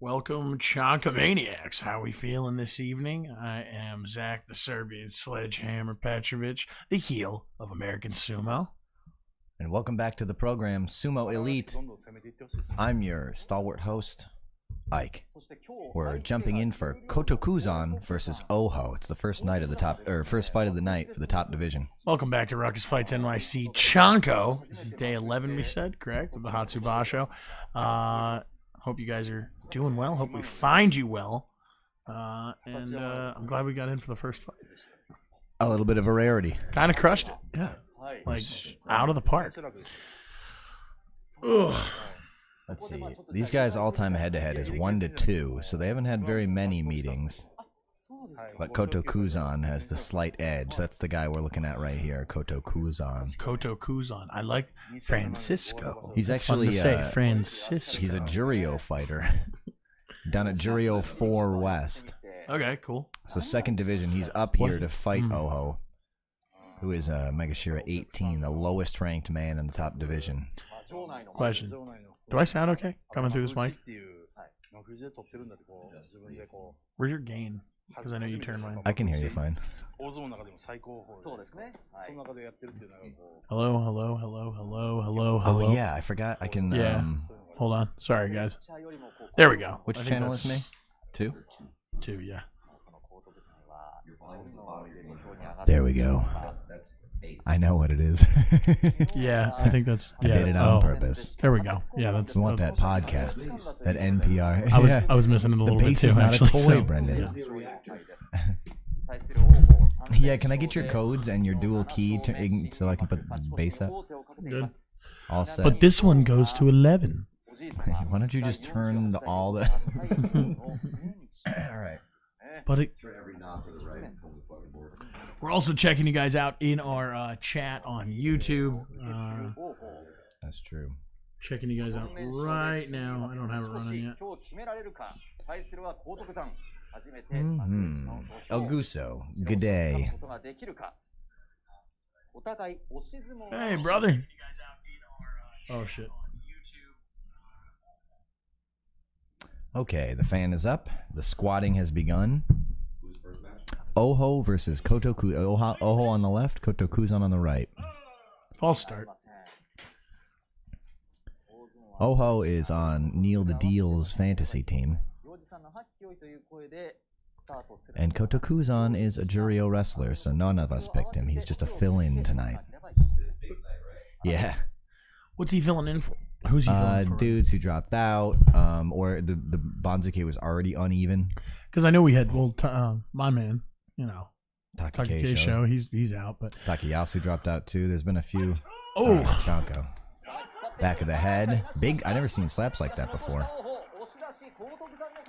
Welcome, Chonkomaniacs. How we feeling this evening? I am Zach, the Serbian Sledgehammer Petrovich, the heel of American Sumo. And welcome back to the program, Sumo Elite. I'm your stalwart host, Ike. We're jumping in for Kotokuzan versus Oho. It's the first fight of the night for the top division. Welcome back to Ruckus Fights NYC CHANKO. This is day 11, we said, correct? Of the Hatsu Basho. Hope you guys are doing well. Hope we find you well. And I'm glad we got in for the first fight. A little bit of a rarity. Kind of crushed it. Yeah. Like, out of the park. Ugh. Let's see. These guys' all-time head-to-head is 1-2, so they haven't had very many meetings. But Kotokuzan has the slight edge. That's the guy we're looking at right here, Kotokuzan. Kotokuzan. I like Francisco. He's That's actually fun to say. Francisco. He's a Jurio fighter. Down at Jurio 4 West. Okay, cool. So second division, he's up here to fight Oho, who is Megashira 18, the lowest ranked man in the top division. Question. Do I sound okay coming through this mic? Where's your gain? Because I know you turned mine. I can hear you fine. Hello, hello, hello, hello, hello, hello. Oh, yeah, I forgot. I can... Yeah. Hold on. Sorry, guys. There we go. Which channel is me? 2? 2, yeah. There we go. I know what it is. Yeah, I think that's... Yeah. I did it on purpose. There we go. Yeah, that's... We want that podcast, that NPR. I was missing it a little bit too, is not actually. a toy, So, Brendan. yeah. Yeah, can I get your codes and your dual key so I can put the bass up? Good. All set. But this one goes to 11. Why don't you just turn all the... All right. But we're also checking you guys out in our chat on YouTube. That's true. Checking you guys out right now. I don't have it running yet. El Guso, good day. Hey, brother. Oh, shit. Okay, the fan is up. The squatting has begun. Oho versus Kotoku. Oho on the left, Kotokuzan on the right. False start. Oho is on Neil the Deal's fantasy team. And Kotokuzan is a Jurio wrestler, so none of us picked him. He's just a fill-in tonight. Yeah. What's he filling in for? Who's he filling for? Dudes who dropped out, or the Banzuke was already uneven. Because I know we had, my man, you know, Takake Show. He's out, but Takayasu dropped out too. There's been a few. Oh, Chanko. Back of the head. Big. I never seen slaps like that before.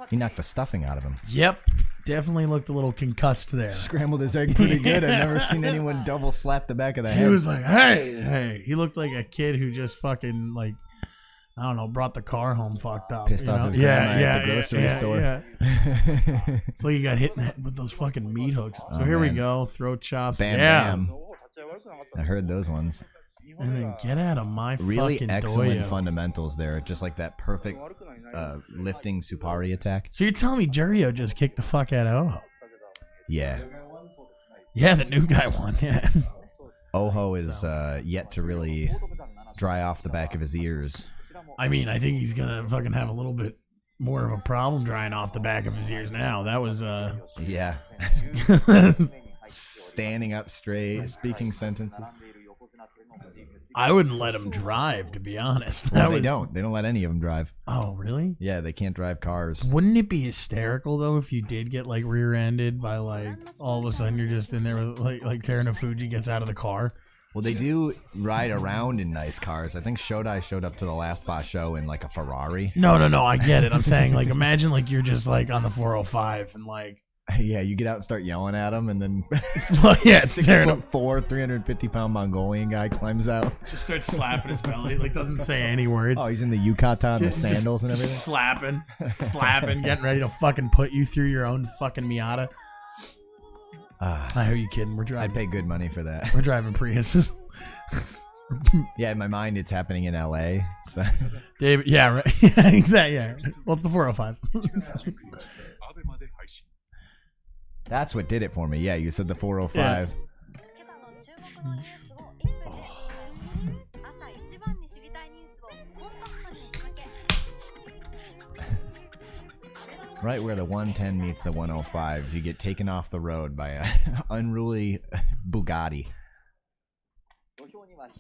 He knocked the stuffing out of him. Yep. Definitely looked a little concussed there. Scrambled his egg pretty good. I've never seen anyone double slap the back of the head. He was like, hey. He looked like a kid who just fucking, like, I don't know, brought the car home fucked up. Pissed off his grandma at the grocery store. Yeah. It's like he got hit in the head with those fucking meat hooks. So here we go. Throat chops. Bam, bam. I heard those ones. And then get out of my really fucking excellent doyo. Fundamentals there. Just like that perfect lifting Supari attack. So you're telling me Jurio just kicked the fuck out of Oho? Yeah. Yeah, the new guy won. Yeah. Oho is yet to really dry off the back of his ears. I mean, I think he's gonna fucking have a little bit more of a problem drying off the back of his ears now. That was yeah. Standing up straight, speaking sentences. I wouldn't let him drive, to be honest. Well, they don't. They don't let any of them drive. Oh, really? Yeah, they can't drive cars. Wouldn't it be hysterical though if you did get like rear-ended by like all of a sudden you're just in there with like Terunofuji gets out of the car? Well, they do ride around in nice cars. I think Shodai showed up to the last Basho in like a Ferrari. No, I get it. I'm saying like imagine like you're just like on the 405 and like yeah, you get out and start yelling at him, and then well, yeah, 6'4", 350-pound Mongolian guy climbs out. Just starts slapping his belly, like doesn't say any words. Oh, he's in the yukata, the sandals and everything. Slapping, getting ready to fucking put you through your own fucking Miata. I hear you kidding. We're driving. I'd pay good money for that. We're driving Priuses. Yeah, in my mind, it's happening in L.A. So David, yeah, right. Exactly. Yeah. Well, it's the 405. that's what did it for me. Yeah, you said the 405. Right where the 110 meets the 105, you get taken off the road by a unruly Bugatti.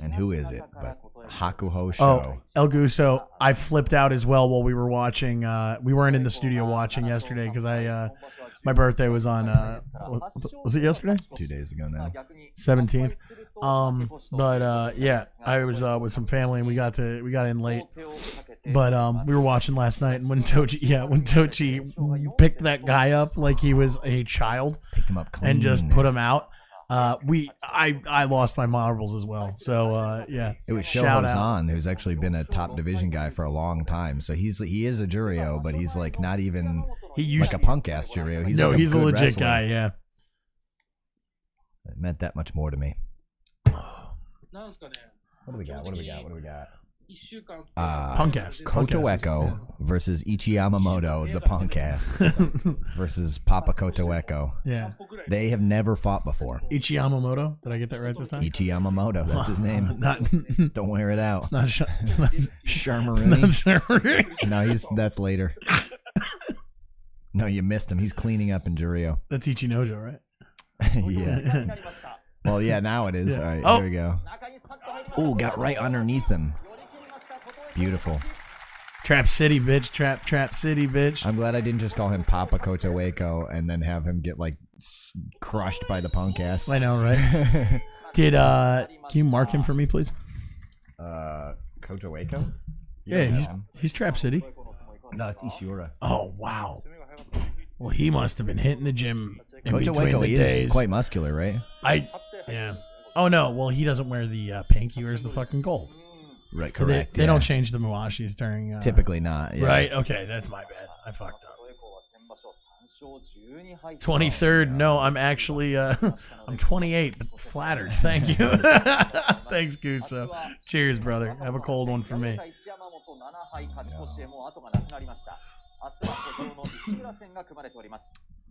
And who is it? But Hakuho Show. Oh, El Guso. I flipped out as well while we were watching. We weren't in the studio watching yesterday because my birthday was on. Was it yesterday? 2 days ago now. 17th. But yeah, I was with some family and we got in late. But we were watching last night, and when Tochi picked that guy up like he was a child, Picked him up clean and just put him out. I lost my marbles as well. So yeah, It was Shout out. Shohozan, who's actually been a top division guy for a long time. So he is a Jurio, but he's like not even like a punk ass Jurio. He's like he's a good legit wrestler. guy. Yeah. It meant that much more to me. What do we got? Punk-ass. Koto Punk-ass. Echo versus Ichi Yamamoto, the punk ass, versus Papa Koto Echo. Yeah. They have never fought before. Ichi Yamamoto. Did I get that right this time? Ichi Yamamoto, that's his name. Not Don't wear it out. not Sharmaruni. No, that's later. No, you missed him. He's cleaning up in Jurio. That's Ichinojo, right? Yeah. Well, yeah, now it is. Yeah. All right, Oh. here we go. Oh, got right underneath him. Beautiful. Trap City, bitch. Trap City, bitch. I'm glad I didn't just call him Papa Koto Echo and then have him get like crushed by the punk ass. I know, right? Can you mark him for me, please? Koto Echo? Yeah, he's Trap City. No, it's Ishura. Oh wow. Well, he must have been hitting the gym in Koto between Echo the is days. quite muscular, right? Yeah. Oh no. Well, he doesn't wear the pink. He wears the fucking gold. Right, They, correct. they don't change the Muashis during. Typically not. Yeah. Right. Okay, that's my bad. I fucked up. 23rd. No, I'm actually. I'm 28, but flattered. Thank you. Thanks, Guso. Cheers, brother. Have a cold one for me.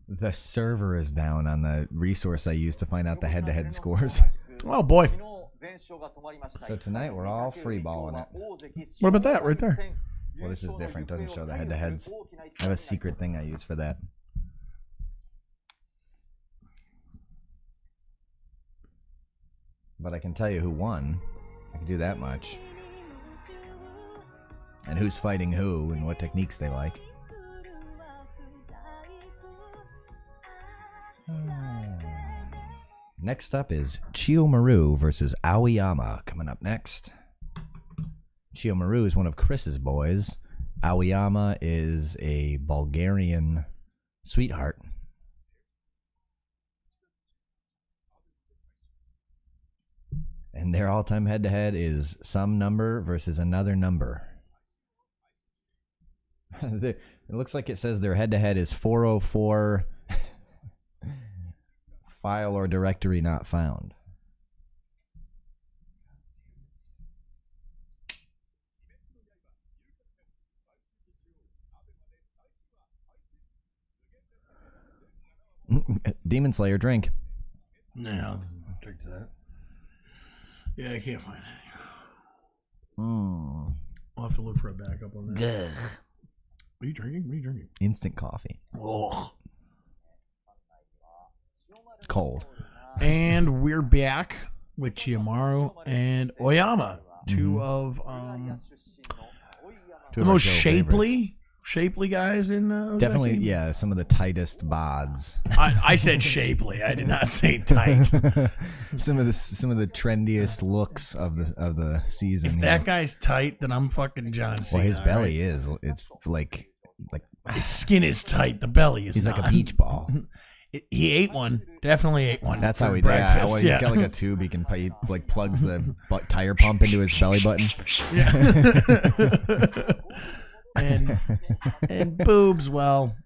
The server is down on the resource I used to find out the head-to-head scores. Oh boy. So tonight we're all freeballing it. What about that right there? Well, this is different. Doesn't show the head-to-heads. I have a secret thing I use for that. But I can tell you who won. I can do that much. And who's fighting who and what techniques they like. Next up is Chiyomaru versus Aoyama. Coming up next. Chiyomaru is one of Chris's boys. Aoyama is a Bulgarian sweetheart. And their all-time head-to-head is some number versus another number. It looks like it says their head-to-head is 404 file or directory not found. Demon Slayer, drink. No, I'll drink to that. Yeah, I can't find anything. I'll have to look for a backup on that. Gah. What are you drinking? What are you drinking? Instant coffee. Oh. Cold. And we're back with Chiyomaru and Oyama, two of Two the of our most show favorites. shapely guys in Definitely, Ozeki. yeah, some of the tightest bods. I said shapely. I did not say tight. some of the trendiest looks of the season. If that guy's tight, then I'm fucking John Cena. well, his belly right? is. It's like His skin is tight. The belly is. he's like not. a peach ball. He ate one. Definitely ate one. That's for how he breakfast. Well, he's got like a tube. He can he like plugs the tire pump into his belly button. Yeah. and boobs. Well,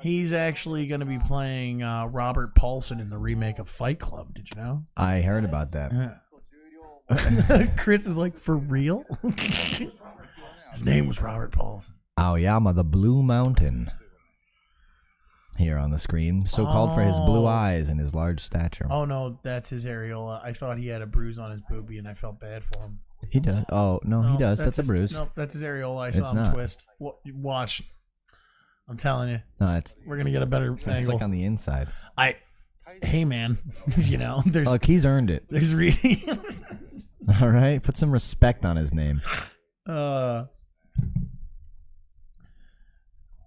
he's actually going to be playing Robert Paulson in the remake of Fight Club. Did you know? I heard about that. Yeah. Chris is like, for real? His name was Robert Paulson. Aoyama, the Blue Mountain. Here on the screen. So called for his blue eyes and his large stature. Oh, no, that's his areola. I thought he had a bruise on his boobie, and I felt bad for him. He does. Oh, no, he does. That's a bruise. No, that's his areola. I It's saw him not. twist. Watch. I'm telling you. No, We're going to get a better it's angle. like on the inside. Hey, man. There's... Look, he's earned it. There's reading. All right? Put some respect on his name.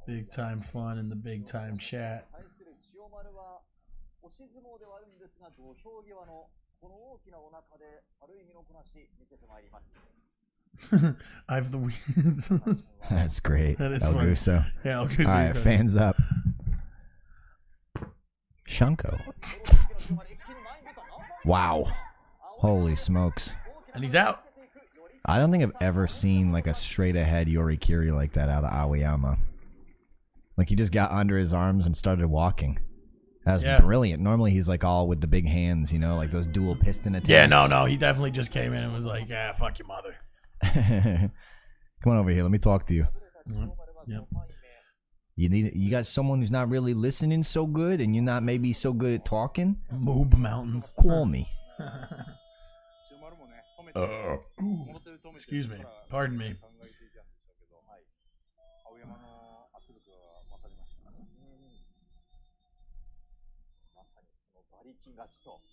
Big time fun in the big time chat. I have the That's great. That is El funny. Guso. Yeah, El Guso. All right, fans up. CHANKO. Wow. Holy smokes. And he's out. I don't think I've ever seen like a straight ahead Yorikiri like that out of Aoyama. Like he just got under his arms and started walking. That was brilliant. Normally he's like all with the big hands, like those dual piston attacks. Yeah, no. He definitely just came in and was like, yeah, fuck your mother. Come on over here. Let me talk to you. Yep. You got someone who's not really listening so good and you're not maybe so good at talking? Moob Mountains. Call me. Excuse me. Pardon me.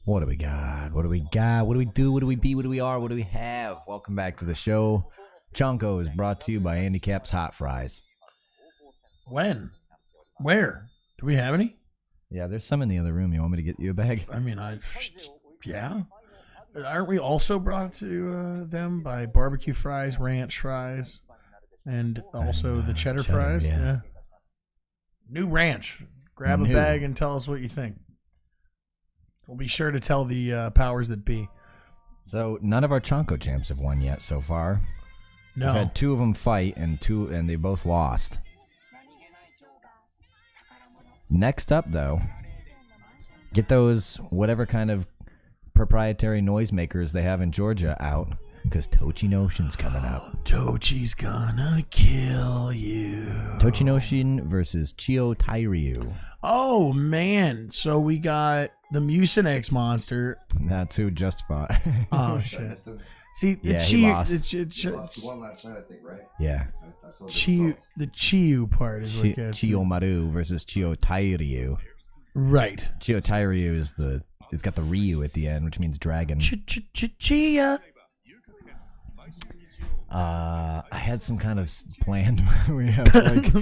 What do we got? What do we got? What do we do? What do we be? What do we are? What do we have? Welcome back to the show. CHANKO is brought to you by Handicap's Hot Fries. When? Where? Do we have any? Yeah, there's some in the other room. You want me to get you a bag? I mean, yeah. Aren't we also brought to them by barbecue fries, ranch fries, and also the cheddar fries? Yeah. New ranch. Grab a bag and tell us what you think. We'll be sure to tell the powers that be. So none of our CHANKO champs have won yet so far. No. We've had two of them fight, and they both lost. Next up, though, get those whatever kind of proprietary noisemakers they have in Georgia out, because Tochinoshin's coming up. Tochi's gonna kill you. Tochinoshin versus Chio Tairyu. Oh, man. So we got the Mucinex monster. That's who just fought. Oh, shit. See, the he lost. He lost one last night, I think, right? Yeah. The Chiyu part is what gets me. Chiyomaru versus Chio Tairyu. Right. Chio Tairyu is it's got the Ryu at the end, which means dragon. Chia. I had some kind of planned. We have like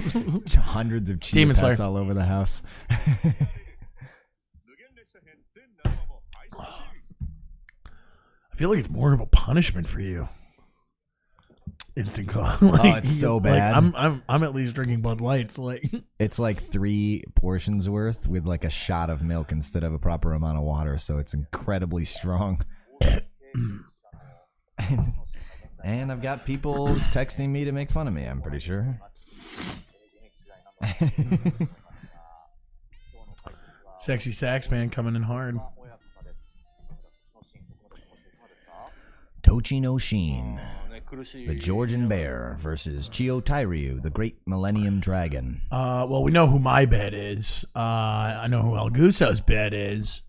hundreds of Chia Demon pets Slayer. all over the house. I feel like it's more of a punishment for you. Instant call. It's so bad. I'm at least drinking Bud Lights. It's like 3 portions worth with like a shot of milk instead of a proper amount of water, so it's incredibly strong. And I've got people texting me to make fun of me, I'm pretty sure. Sexy sax man coming in hard. Tochinoshin, the Georgian Bear versus Chio Tairyu, the Great Millennium Dragon. Well, we know who my bet is. I know who El Guso's bet is.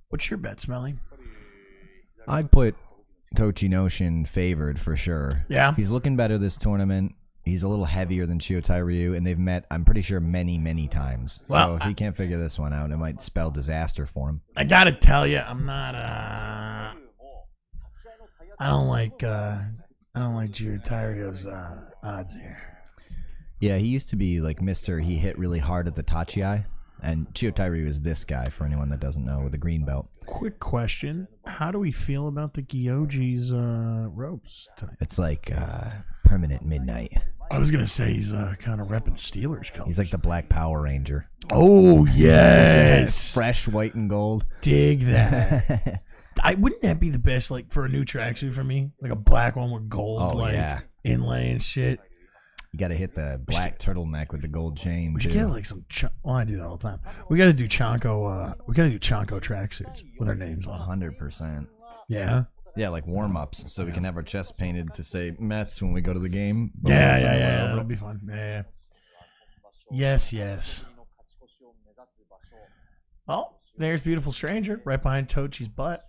What's your bet, Smelly? I'd put Tochinoshin favored for sure. Yeah. He's looking better this tournament. He's a little heavier than Chio Tairyu, and they've met, I'm pretty sure, many, many times. Well, so if he can't figure this one out, it might spell disaster for him. I gotta tell you, I'm not. I don't like Chio Tairyu's odds here. Yeah, he used to be like Mr. He hit really hard at the Tachi. And Chio Tairyu is this guy, for anyone that doesn't know, with the green belt. Quick question. How do we feel about the Gyoji's ropes tonight? It's like permanent midnight. I was going to say he's kind of repping Steelers colors. He's like the Black Power Ranger. Oh, yes. Fresh white and gold. Dig that. Wouldn't that be the best, like, for a new tracksuit for me? Like a black one with gold, inlay and shit. You got to hit the black turtleneck with the gold chain. We should get like some. I do that all the time. We got to do CHANKO. We got to do CHANKO tracksuits with our names on. 100%. Yeah. Yeah, like warm-ups, so we can have our chest painted to say Mets when we go to the game. Yeah. That'll be fun. Yeah. Yes. Oh, there's Beautiful Stranger right behind Tochi's butt.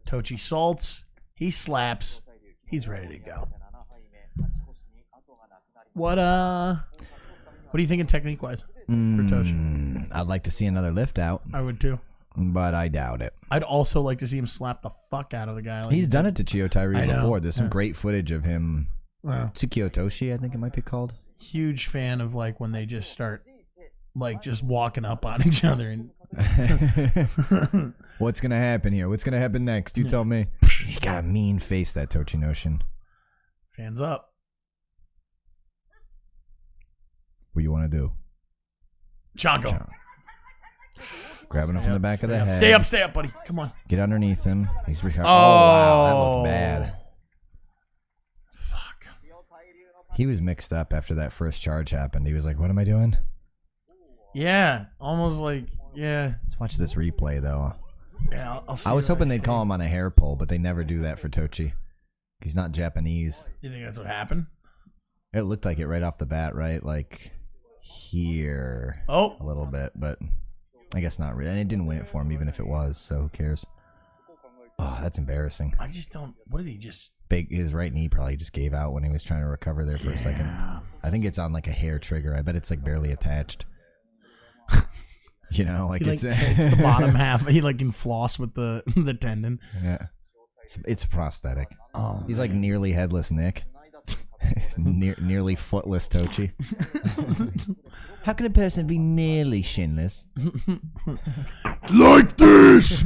Tochi salts. He slaps. He's ready to go. What are you thinking technique-wise for Tochi? I'd like to see another lift out, I would too. but I doubt it. I'd also like to see him slap the fuck out of the guy. Like He's done it to Chiyotairi I know, before. There's some yeah. great footage of him. Wow. Tsukiyotoshi, I think it might be called. Huge fan of like when they just start like just walking up on each other and What's gonna happen here? What's gonna happen next? You tell me. He's got a mean face, that Tochinoshin. fans up. What do you want to do? CHANKO. Grabbing him from the back of the head. Stay up, buddy. Come on. Get underneath him. He's wow, that looked bad. Fuck. He was mixed up after that first charge happened. He was like, "What am I doing?" Yeah, almost like yeah. Let's watch this replay though. Yeah, I'll see I was what hoping I they'd see. call him on a hair pull, but they never do that for Tochi. He's not Japanese. You think that's what happened? It looked like it right off the bat, right? Like here. Oh. A little bit, but I guess not really. And it didn't win it for him, even if it was, so who cares? Oh, that's embarrassing. I just don't. What did he just? His right knee probably just gave out when he was trying to recover there for a second. I think it's on like a hair trigger. I bet it's like barely attached. You know, like He it's takes the bottom half. He like can floss with the tendon. Yeah, it's a prosthetic. Oh, he's like nearly headless Nick, nearly footless Tochi. How can a person be nearly shinless? Like this.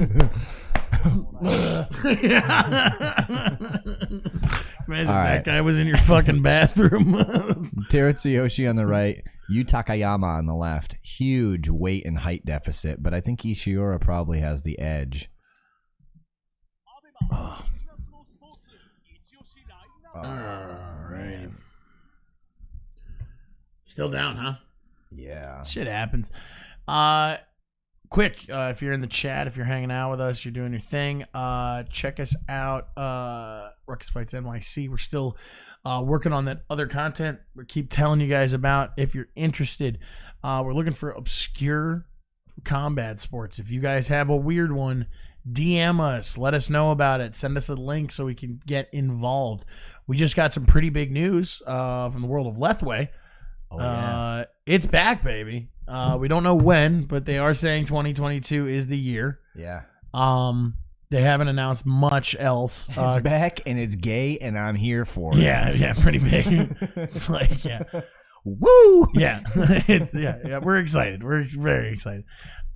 Imagine that guy was in your fucking bathroom. Teratsuyoshi on the right, Yu Takayama on the left. Huge weight and height deficit, but I think Ishiura probably has the edge. Oh. All right. Still down, huh? Yeah. Shit happens. Quick, if you're in the chat, if you're hanging out with us, you're doing your thing, check us out, Ruckus Fights NYC. We're still working on that other content we keep telling you guys about. If you're interested, we're looking for obscure combat sports. If you guys have a weird one, DM us. Let us know about it. Send us a link so we can get involved. We just got some pretty big news from the world of Lethway. Oh, yeah. It's back, baby. We don't know when, but they are saying 2022 is the year. Yeah. They haven't announced much else. It's back and it's gay and I'm here for it. Yeah, pretty big. It's like, yeah. Woo! Yeah. We're excited. We're very excited.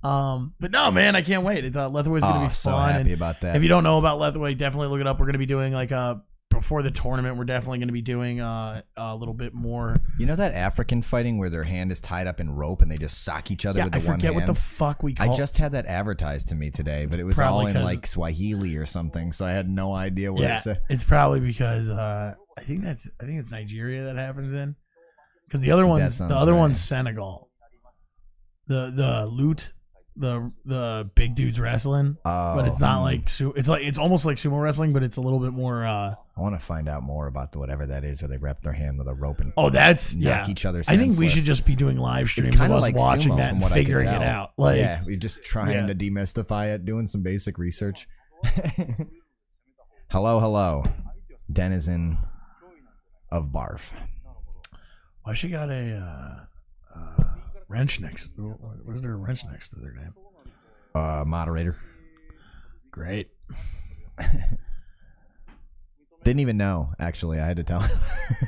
But no, man, I can't wait. Lethway's going to be fun. So happy about that. If you don't know about Lethway, definitely look it up. We're going to be doing like before the tournament, we're definitely going to be doing a little bit more. You know that African fighting where their hand is tied up in rope and they just sock each other with the one hand? I forget what the fuck we call it. I just had that advertised to me today, but it was all in like Swahili or something, so I had no idea what it said. It's probably because I think it's Nigeria that happens in. Because the other one's Senegal. The loot. The big dudes wrestling, but it's not like it's almost like sumo wrestling, but it's a little bit more. I want to find out more about whatever that is, where they wrap their hand with a rope and knock each other. I think we should just be doing live streams of us like watching sumo, that and figuring it out. Like, yeah, we're just trying to demystify it, doing some basic research. Hello, denizen of barf. Why she got a wrench next? Was there a wrench next to their name? Moderator. Great. Didn't even know, actually. I had to tell him.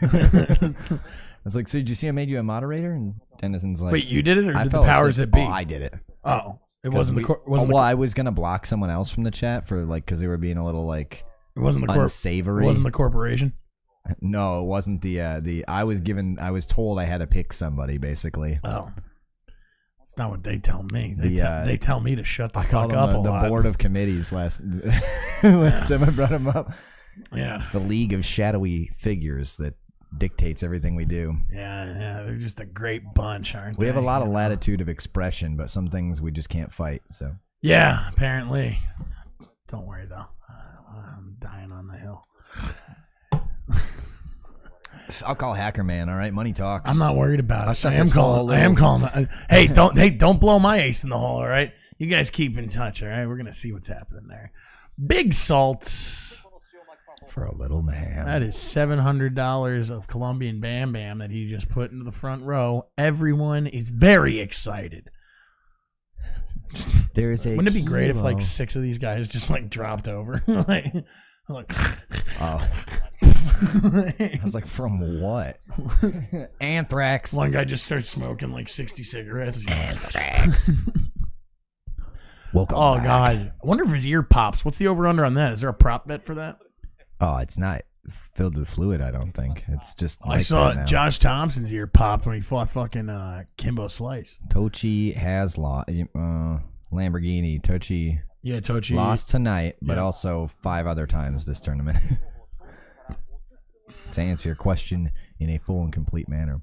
I was like, so did you see I made you a moderator? And Denizen's like, wait, you did it, or did the powers that be? Oh, I did it. Oh, it wasn't I was gonna block someone else from the chat for like because they were being a little like it wasn't the unsavory. It wasn't the corporation. No, it wasn't the. I was told I had to pick somebody basisically. Oh. It's not what they tell me. They tell me to shut the fuck up a lot. The board of committees last time I brought them up. Yeah. The league of shadowy figures that dictates everything we do. Yeah. They're just a great bunch, aren't they? We have a lot of latitude of expression, but some things we just can't fight. So. Yeah, apparently. Don't worry though. I'm dying on the hill. I'll call Hacker Man. All right, money talks. I'm not worried about it. shut I am this whole calling. I am calling. Hey, don't blow my ace in the hole. All right, you guys keep in touch. All right, we're gonna see what's happening there. Big salt for a little man. That is $700 of Colombian Bam Bam that he just put into the front row. Everyone is very excited. There's a. Wouldn't it be great if kilo. like 6 of these guys just like dropped over? like, Oh. I was like, from what? Anthrax. One guy just starts smoking like 60 cigarettes. Anthrax. Welcome back. God. I wonder if his ear pops. What's the over-under on that? Is there a prop bet for that? Oh, it's not filled with fluid, I don't think. It's just I like saw that now. Josh Thompson's ear popped when he fought fucking Kimbo Slice. Tochi has lost. Lamborghini. Tochi Yeah, Tochi. lost tonight, but Yeah. also 5 other times this tournament. To answer your question in a full and complete manner.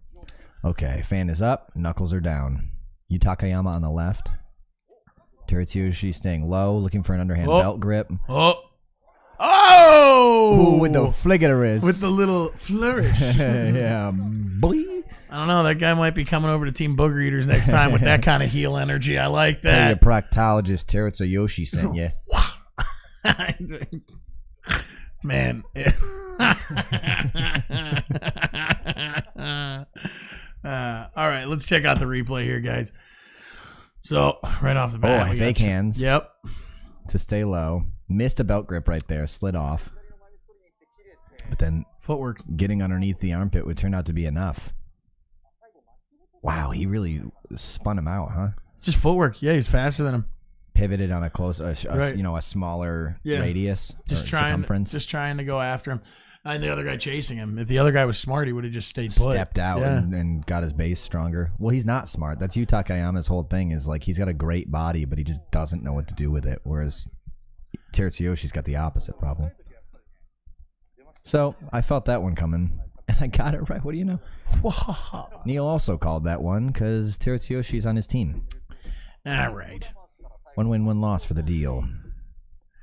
Okay, fan is up, knuckles are down. Yu Takayama on the left. Teritsuyoshi staying low, looking for an underhand belt grip. Oh! Ooh, with the flick of the wrist. With the little flourish. Yeah, boy. I don't know. That guy might be coming over to Team Booger Eaters next time with that kind of heel energy. I like Tell your that. proctologist Teritsuyoshi sent you. Man. All right, let's check out the replay here, guys. So, right off the bat. we fake got hands. Yep. To stay low. Missed a belt grip right there. Slid off. But then Footwork. getting underneath the armpit would turn out to be enough. Wow, he really spun him out, huh? Just footwork. Yeah, he's faster than him. Pivoted on a close, Right. a smaller Yeah. radius, Just or trying, circumference. just trying to go after him. And the other guy chasing him. If the other guy was smart, he would have just stayed put. Stepped out Yeah. and got his base stronger. Well, he's not smart. That's Yu Takayama's whole thing is like he's got a great body, but he just doesn't know what to do with it. Whereas Terutsuyoshi's got the opposite problem. So I felt that one coming, and I got it right. What do you know? Neil also called that one because Terutsuyoshi's on his team. All right. 1 win, 1 loss for the deal.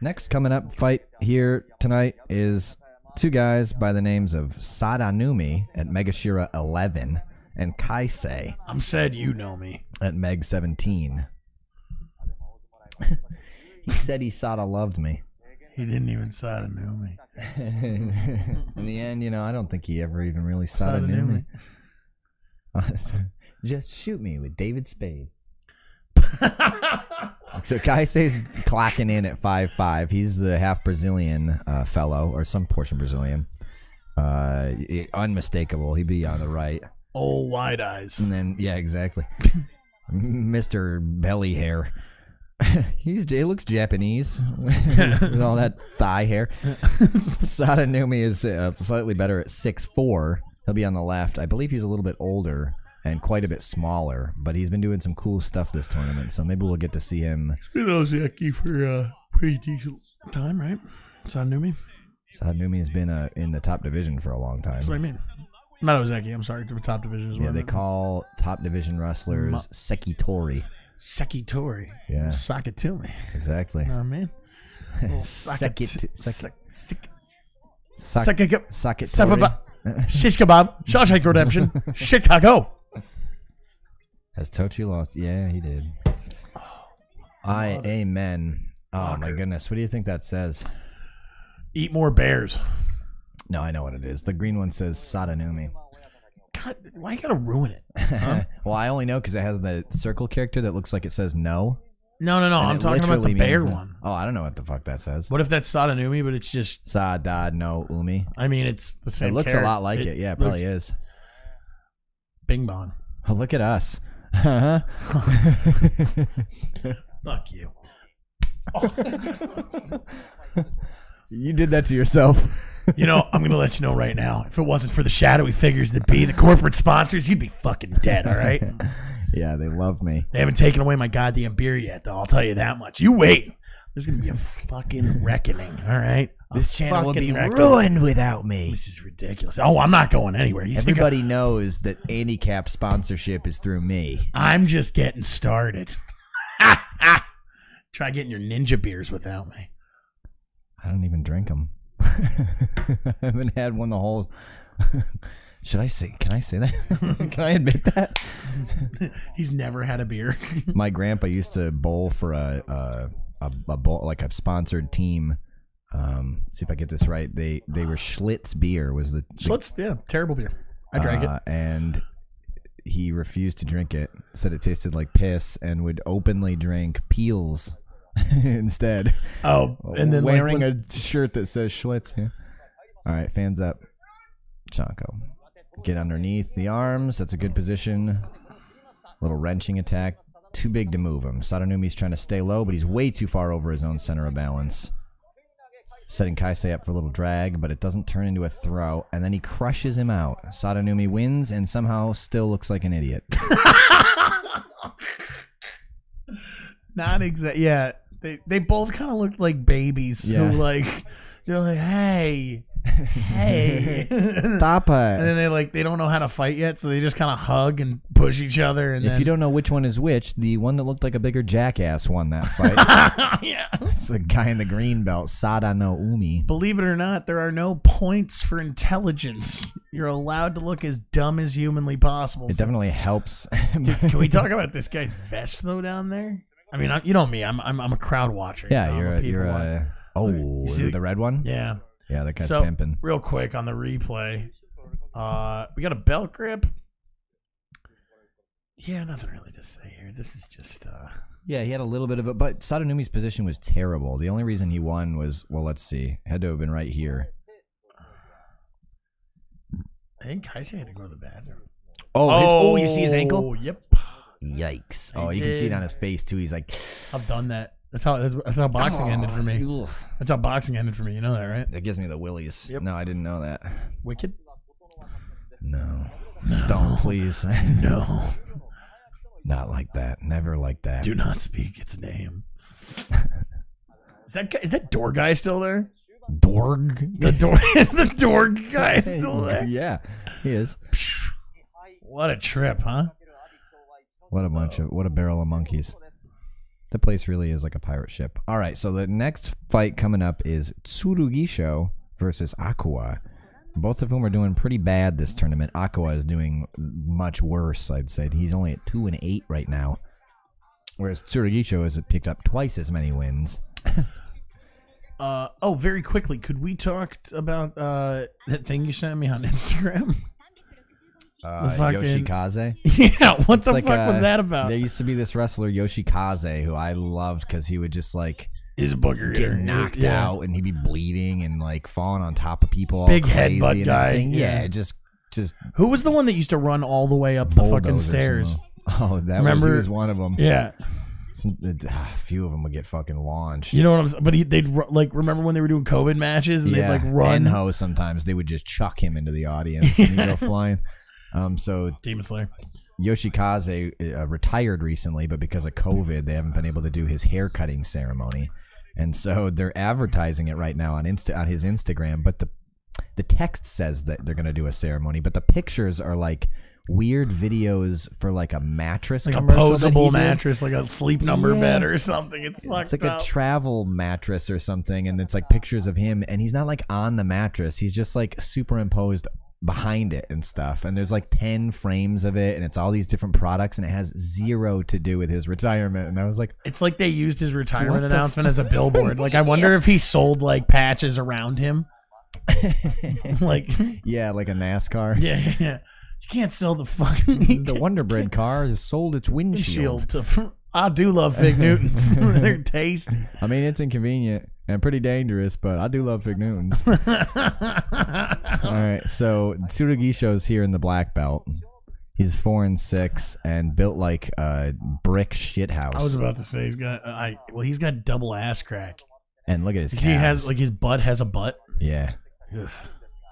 Next coming up fight here tonight is 2 guys by the names of Sadanumi at Megashira 11 and Kaisei I'm sad you know me. at Meg 17. He said he Sada loved me. He didn't even Sada know me. In the end, I don't think he ever even really Sada knew me. Just shoot me with David Spade. So Kaisei's clocking in at 5'5". He's the half Brazilian fellow, or some portion Brazilian. Unmistakable. He'd be on the right. Oh, wide eyes. And then, yeah, exactly. Mr. Belly Hair. He looks Japanese with all that thigh hair. Sadanumi is slightly better at 6'4". He'll be on the left. I believe he's a little bit older and quite a bit smaller, but he's been doing some cool stuff this tournament, so maybe we'll get to see him. He's been Ozeki for a pretty decent time, right? Sadanumi? Sadanumi has been in the top division for a long time. That's what I mean. Not Ozeki, I'm sorry. The top division as well. Yeah, they call top division wrestlers Sekitori. Sekitori. Yeah. Sock it to me. Exactly. You know what I mean? Sekitori. Shish kebab. Shawshank Redemption. Chicago. Has Tochi lost? Yeah, he did. Amen. Oh, my goodness. What do you think that says? Eat more bears. No, I know what it is. The green one says Sadanumi. God, why you gotta ruin it? Huh? Well, I only know because it has the circle character that looks like it says no. No. And I'm talking about the literally bear means one. Oh, I don't know what the fuck that says. What if that's Sadanumi, but it's just... Sada no umi. I mean, it's the same It looks a lot like it. Yeah, it probably is. Bing bong. Oh, look at us. Fuck you. You did that to yourself. You know, I'm going to let you know right now. If it wasn't for the shadowy figures that be the corporate sponsors, you'd be fucking dead, all right? Yeah, they love me. They haven't taken away my goddamn beer yet, though. I'll tell you that much. You wait. There's going to be a fucking reckoning, all right? This channel will be reckoning. ruined without me. This is ridiculous. Oh, I'm not going anywhere. You think Everybody knows that handicap sponsorship is through me. I'm just getting started. Try getting your ninja beers without me. I don't even drink them. I haven't had one the whole. Should I say? Can I say that? Can I admit that? He's never had a beer. My grandpa used to bowl for a bowl, like a sponsored team. See if I get this right. They were Schlitz beer. Was the Schlitz? Yeah, terrible beer. I drank it, and he refused to drink it. Said it tasted like piss, and would openly drink Peels instead. Oh, and then wearing a shirt that says Schlitz. Yeah. All right, fans up. Chanko. Get underneath the arms. That's a good position. Little wrenching attack. Too big to move him. Sadanumi's trying to stay low, but he's way too far over his own center of balance. Setting Kaisei up for a little drag, but it doesn't turn into a throw. And then he crushes him out. Sadanumi wins and somehow still looks like an idiot. Not exactly. Yeah, they both kind of looked like babies. Yeah. Who they're like, hey. Stop it. And then they don't know how to fight yet, so they just kind of hug and push each other. And if you don't know which one is which, the one that looked like a bigger jackass won that fight. Yeah, it's the guy in the green belt, Sada no Umi. Believe it or not, there are no points for intelligence. You're allowed to look as dumb as humanly possible. It definitely helps. Can we talk about this guy's vest though down there? I mean, you know me. I'm a crowd watcher. Yeah, you're the red one. Yeah. Yeah, that guy's so, pimping. Real quick on the replay. We got a belt grip. Yeah, nothing really to say here. This is just... Yeah, he had a little bit of it, but Sadanumi's position was terrible. The only reason he won was, well, let's see. Had to have been right here. I think Kaisei had to go to the bathroom. You see his ankle? Yep. Yikes. You can see it on his face, too. He's like... I've done that. That's how boxing ended for me. Ugh. That's how boxing ended for me. You know that, right? That gives me the willies. Yep. No, I didn't know that. Wicked? No. Don't, please. No. Not like that. Never like that. Do not speak its name. Is that door guy still there? Dorg? Is the door guy still there? Yeah, he is. What a trip, huh? What a barrel of monkeys. The place really is like a pirate ship. All right, so the next fight coming up is Tsurugisho versus Aqua. Both of whom are doing pretty bad this tournament. Aqua is doing much worse, I'd say. He's only at 2-8 right now, whereas Tsurugisho has picked up twice as many wins. Very quickly, could we talk about that thing you sent me on Instagram? Yoshikaze? Yeah, what the fuck was that about? There used to be this wrestler, Yoshikaze, who I loved because he would just his booger get knocked out and he'd be bleeding and falling on top of people all big crazy headbutt and guy. everything. Yeah, just who was the one that used to run all the way up the fucking stairs? He was one of them. Yeah. A few of them would get fucking launched. You know what I'm saying? But they'd remember when they were doing COVID matches and they'd run. Enho sometimes they would just chuck him into the audience and he'd go flying. So Demon Slayer. Yoshikaze retired recently, but because of COVID, they haven't been able to do his hair cutting ceremony, and so they're advertising it right now on his Instagram. But the text says that they're going to do a ceremony, but the pictures are weird videos for a mattress, a commercial, posable mattress, like a Sleep Number bed or something. It's like a travel mattress or something, and it's pictures of him, and he's not on the mattress. He's just superimposed behind it and stuff, and there's 10 frames of it, and it's all these different products, and it has zero to do with his retirement. And I was like, it's like they used his retirement announcement as a billboard. I wonder if he sold patches around him. Yeah, like a NASCAR. Yeah. You can't sell the fucking the Wonder Bread car has sold its windshield. I do love Fig Newtons. They're tasty. I mean, it's inconvenient and pretty dangerous, but I do love Fig Newtons. All right, so Tsurugisho's here in the black belt. He's 4-6 and built like a brick shithouse. I was about to say he's got double ass crack. And look at his calves. He has his butt has a butt. Yeah. Ugh.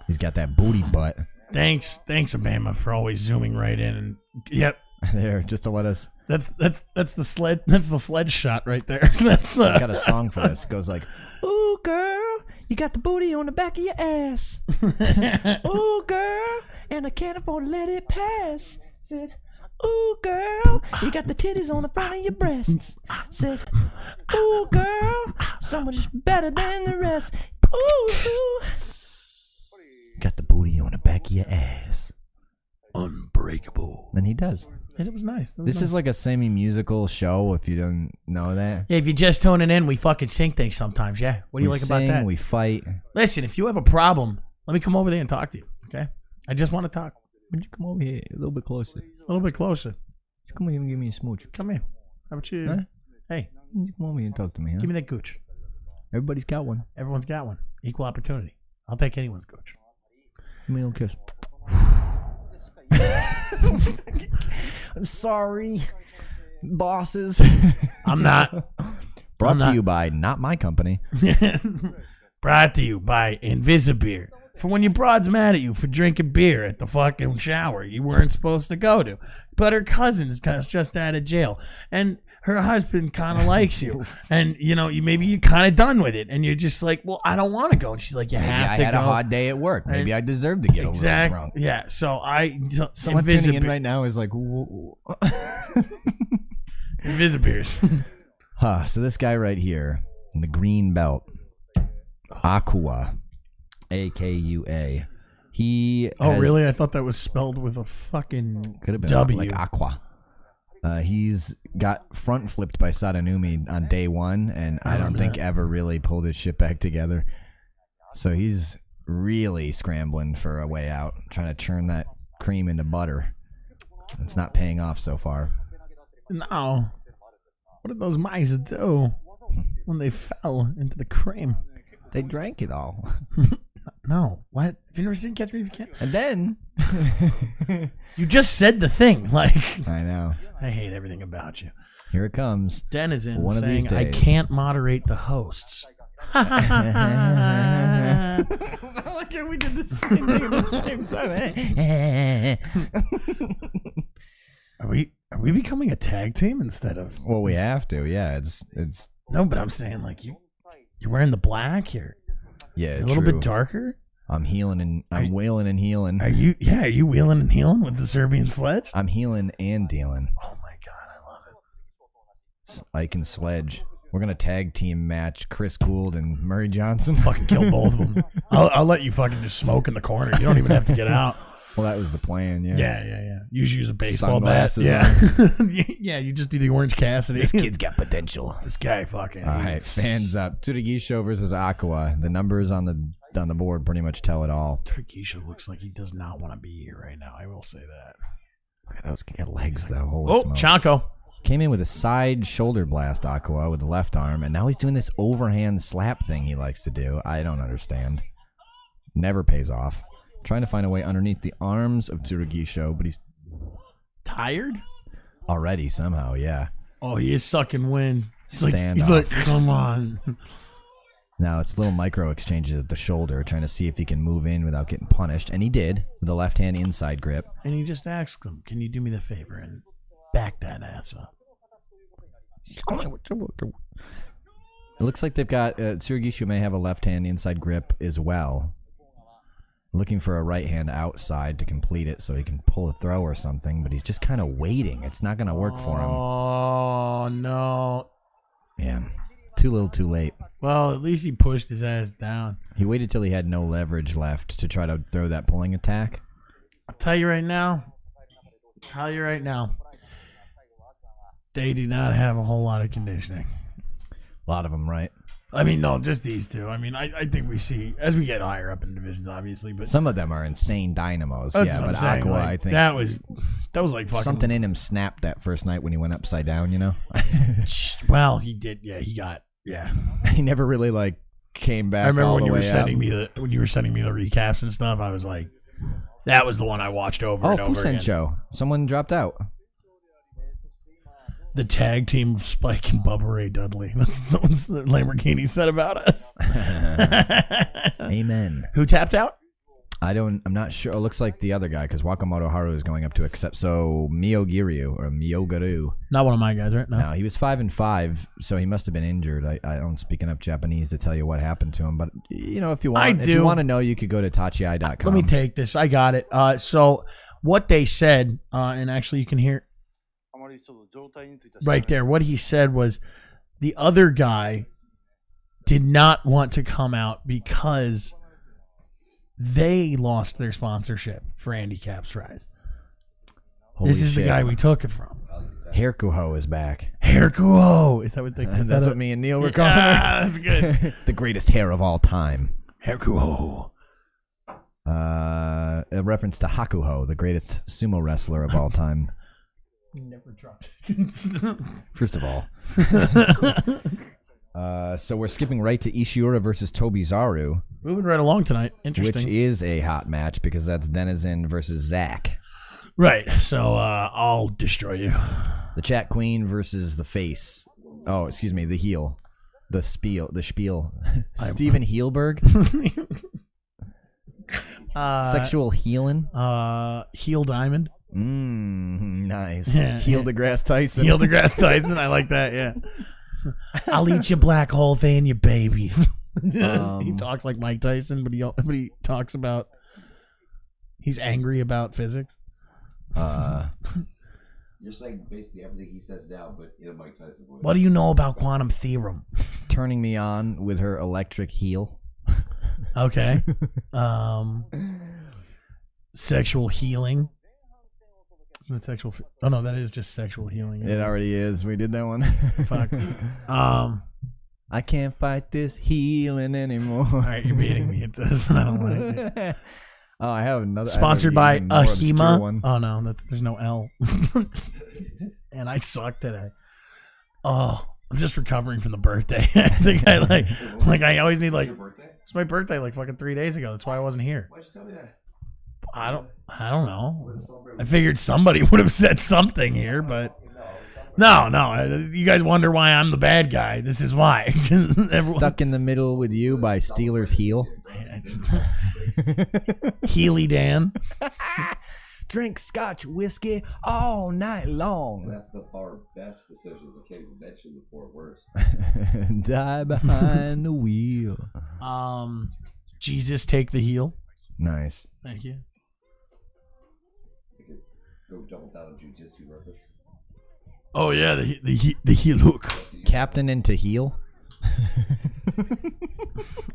He's got that booty butt. Thanks, Obama, for always zooming right in. And yep, there just to let us. That's the sled. That's the sled shot right there. That's I got a song for this. It goes like, "Ooh, girl, you got the booty on the back of your ass. Ooh, girl, and I can't afford to let it pass." Said, ooh, girl, you got the titties on the front of your breasts. Said, ooh, girl, someone just better than the rest. Ooh, got the booty on the back of your ass. Unbreakable. And he does. And it was nice. This is like a semi-musical show, if you don't know that. Yeah, if you're just tuning in, we fucking sing things sometimes, yeah. What do you like about that? We fight. Listen, if you have a problem, let me come over there and talk to you, okay? I just want to talk. Would you come over here a little bit closer? A little bit closer. Come over here and give me a smooch. Come here. How about you? Huh? Hey. Come over here and talk to me, huh? Give me that gooch. Everybody's got one. Everyone's got one. Equal opportunity. I'll take anyone's gooch. Give me a little kiss. I'm sorry, bosses. I'm not. Brought to you by not my company. Brought to you by Invisibeer. For when your broad's mad at you for drinking beer at the fucking shower you weren't supposed to go to. But her cousin's just out of jail. And her husband kind of likes you. And, you know, maybe you're kind of done with it. And you're just like, well, I don't want to go. And she's like, you have to go. I had a hard day at work. Maybe I deserve to get a little drunk. Yeah. So someone tuning in right now is like, Invisibeers. So this guy right here in the green belt, Aqua. AKUA. He. Really? I thought that was spelled with a fucking could have been W. like Aqua. He's got front flipped by Sadanumi on day one, and I don't think ever really pulled his shit back together. So he's really scrambling for a way out, trying to churn that cream into butter. It's not paying off so far. No. What did those mice do when they fell into the cream? They drank it all. No. What? Have you never seen Catch Me If You Can? And then you just said the thing. Like, I know. I hate everything about you. Here it comes. Den is in one saying, of these days. I can't moderate the hosts. Look at we did the same thing at the same time. Are we becoming a tag team instead of? Well, we have to. Yeah, it's. No, but I'm saying like you're wearing the black. You're a little bit darker. I'm healing and I'm wailing and healing. Are you? Yeah, are you wheeling and healing with the Serbian sledge? I'm healing and dealing. Oh my god, I love it. Ike and Sledge. We're gonna tag team match Chris Gould and Murray Johnson. Fucking kill both of them. I'll let you fucking just smoke in the corner. You don't even have to get out. Well, that was the plan. Yeah. Yeah. Usually use a baseball Sunglasses bat. Yeah. Yeah. You just do the Orange Cassidy. This kid's got potential. This guy fucking. All right, fans up. Tsurugisho versus Aqua. The numbers on the board pretty much tell it all. Tsurugisho looks like he does not want to be here right now. I will say that. Look at those legs though. Holy smokes. CHANKO. Came in with a side shoulder blast, Aqua, with the left arm, and now he's doing this overhand slap thing he likes to do. I don't understand. Never pays off. Trying to find a way underneath the arms of Tsurugisho, but he's tired already somehow. Yeah. Oh, he is sucking wind. He's Stand like, come on. Now it's little micro exchanges at the shoulder, trying to see if he can move in without getting punished, and he did with the left hand inside grip. And he just asked him, "Can you do me the favor and back that ass up?" It looks like they've got Tsurugisho may have a left hand inside grip as well. Looking for a right hand outside to complete it so he can pull a throw or something, but he's just kind of waiting. It's not going to work for him. Oh, no. Yeah. Too little, too late. Well, at least he pushed his ass down. He waited till he had no leverage left to try to throw that pulling attack. I'll tell you right now. They do not have a whole lot of conditioning. A lot of them, right? I mean, no, just these two. I mean, I think we see, as we get higher up in divisions, obviously, but some of them are insane dynamos. That's yeah, what but I'm saying. Aqua, Like, I think that was like fucking something in him snapped that first night when he went upside down. You know. Well, he did. Yeah, he got. Yeah. He never really like came back. I remember all when the you were way sending up. me the recaps and stuff. I was like, that was the one I watched over and over again. Fusen someone dropped out. The tag team of Spike and Bubba Ray Dudley. That's what Lamborghini said about us. Amen. Who tapped out? I'm not sure. It looks like the other guy because Wakamoto Haru is going up to accept. So Miyogaru. Not one of my guys, right? No, he was 5-5, so he must have been injured. I don't speak enough Japanese to tell you what happened to him, but you know, if you want to know, you could go to tachiai.com. Let me take this. I got it. So what they said, and actually you can hear right there. What he said was the other guy did not want to come out because they lost their sponsorship for Andy Cap's fries. This is the guy we took it from. Hairkuho is back. Hairkuho. Is that what they? That's what me and Neil were calling Yeah, that's good. The greatest hair of all time. Hairkuho. A reference to Hakuho, the greatest sumo wrestler of all time. Never dropped. First of all. So we're skipping right to Ishiura versus Tobizaru. Moving right along tonight. Interesting. Which is a hot match because that's Denizen versus Zack. Right. So I'll destroy you. The Chat Queen versus the face. Oh, excuse me, the heel. The spiel. Steven Heelberg. Sexual healing. Heel Diamond. Nice. Yeah. Heel deGrasse Tyson. Heel deGrasse Tyson. I like that. Yeah. I'll eat your black hole vein, you baby. He talks like Mike Tyson, but he talks about he's angry about physics. You're saying basically everything he says now, but in a Mike Tyson voice. What do you know about quantum theorem? Turning me on with her electric heel. Okay. Sexual healing. Sexual. Oh no, that is just sexual healing. It already is. We did that one. Fuck. I can't fight this healing anymore. All right, you're beating me at this. I don't like it. Oh, I have another. Sponsored by Ahima. One. Oh no, there's no L. And I suck today. Oh, I'm just recovering from the birthday. I think I like I always need like. It's my birthday like fucking 3 days ago. That's why I wasn't here. Why'd you tell me that? I don't know. I figured somebody would have said something here, but no. You guys wonder why I'm the bad guy. This is why. Stuck in the middle with you by Steelers heel. Healy Dan. Drink Scotch whiskey all night long. That's the far best decision. I can't even mention the four worst. Die behind the wheel. Jesus, take the heel. Nice. Thank you. Go double down on jujitsu reference. Oh yeah, the heel look. Captain into heel. I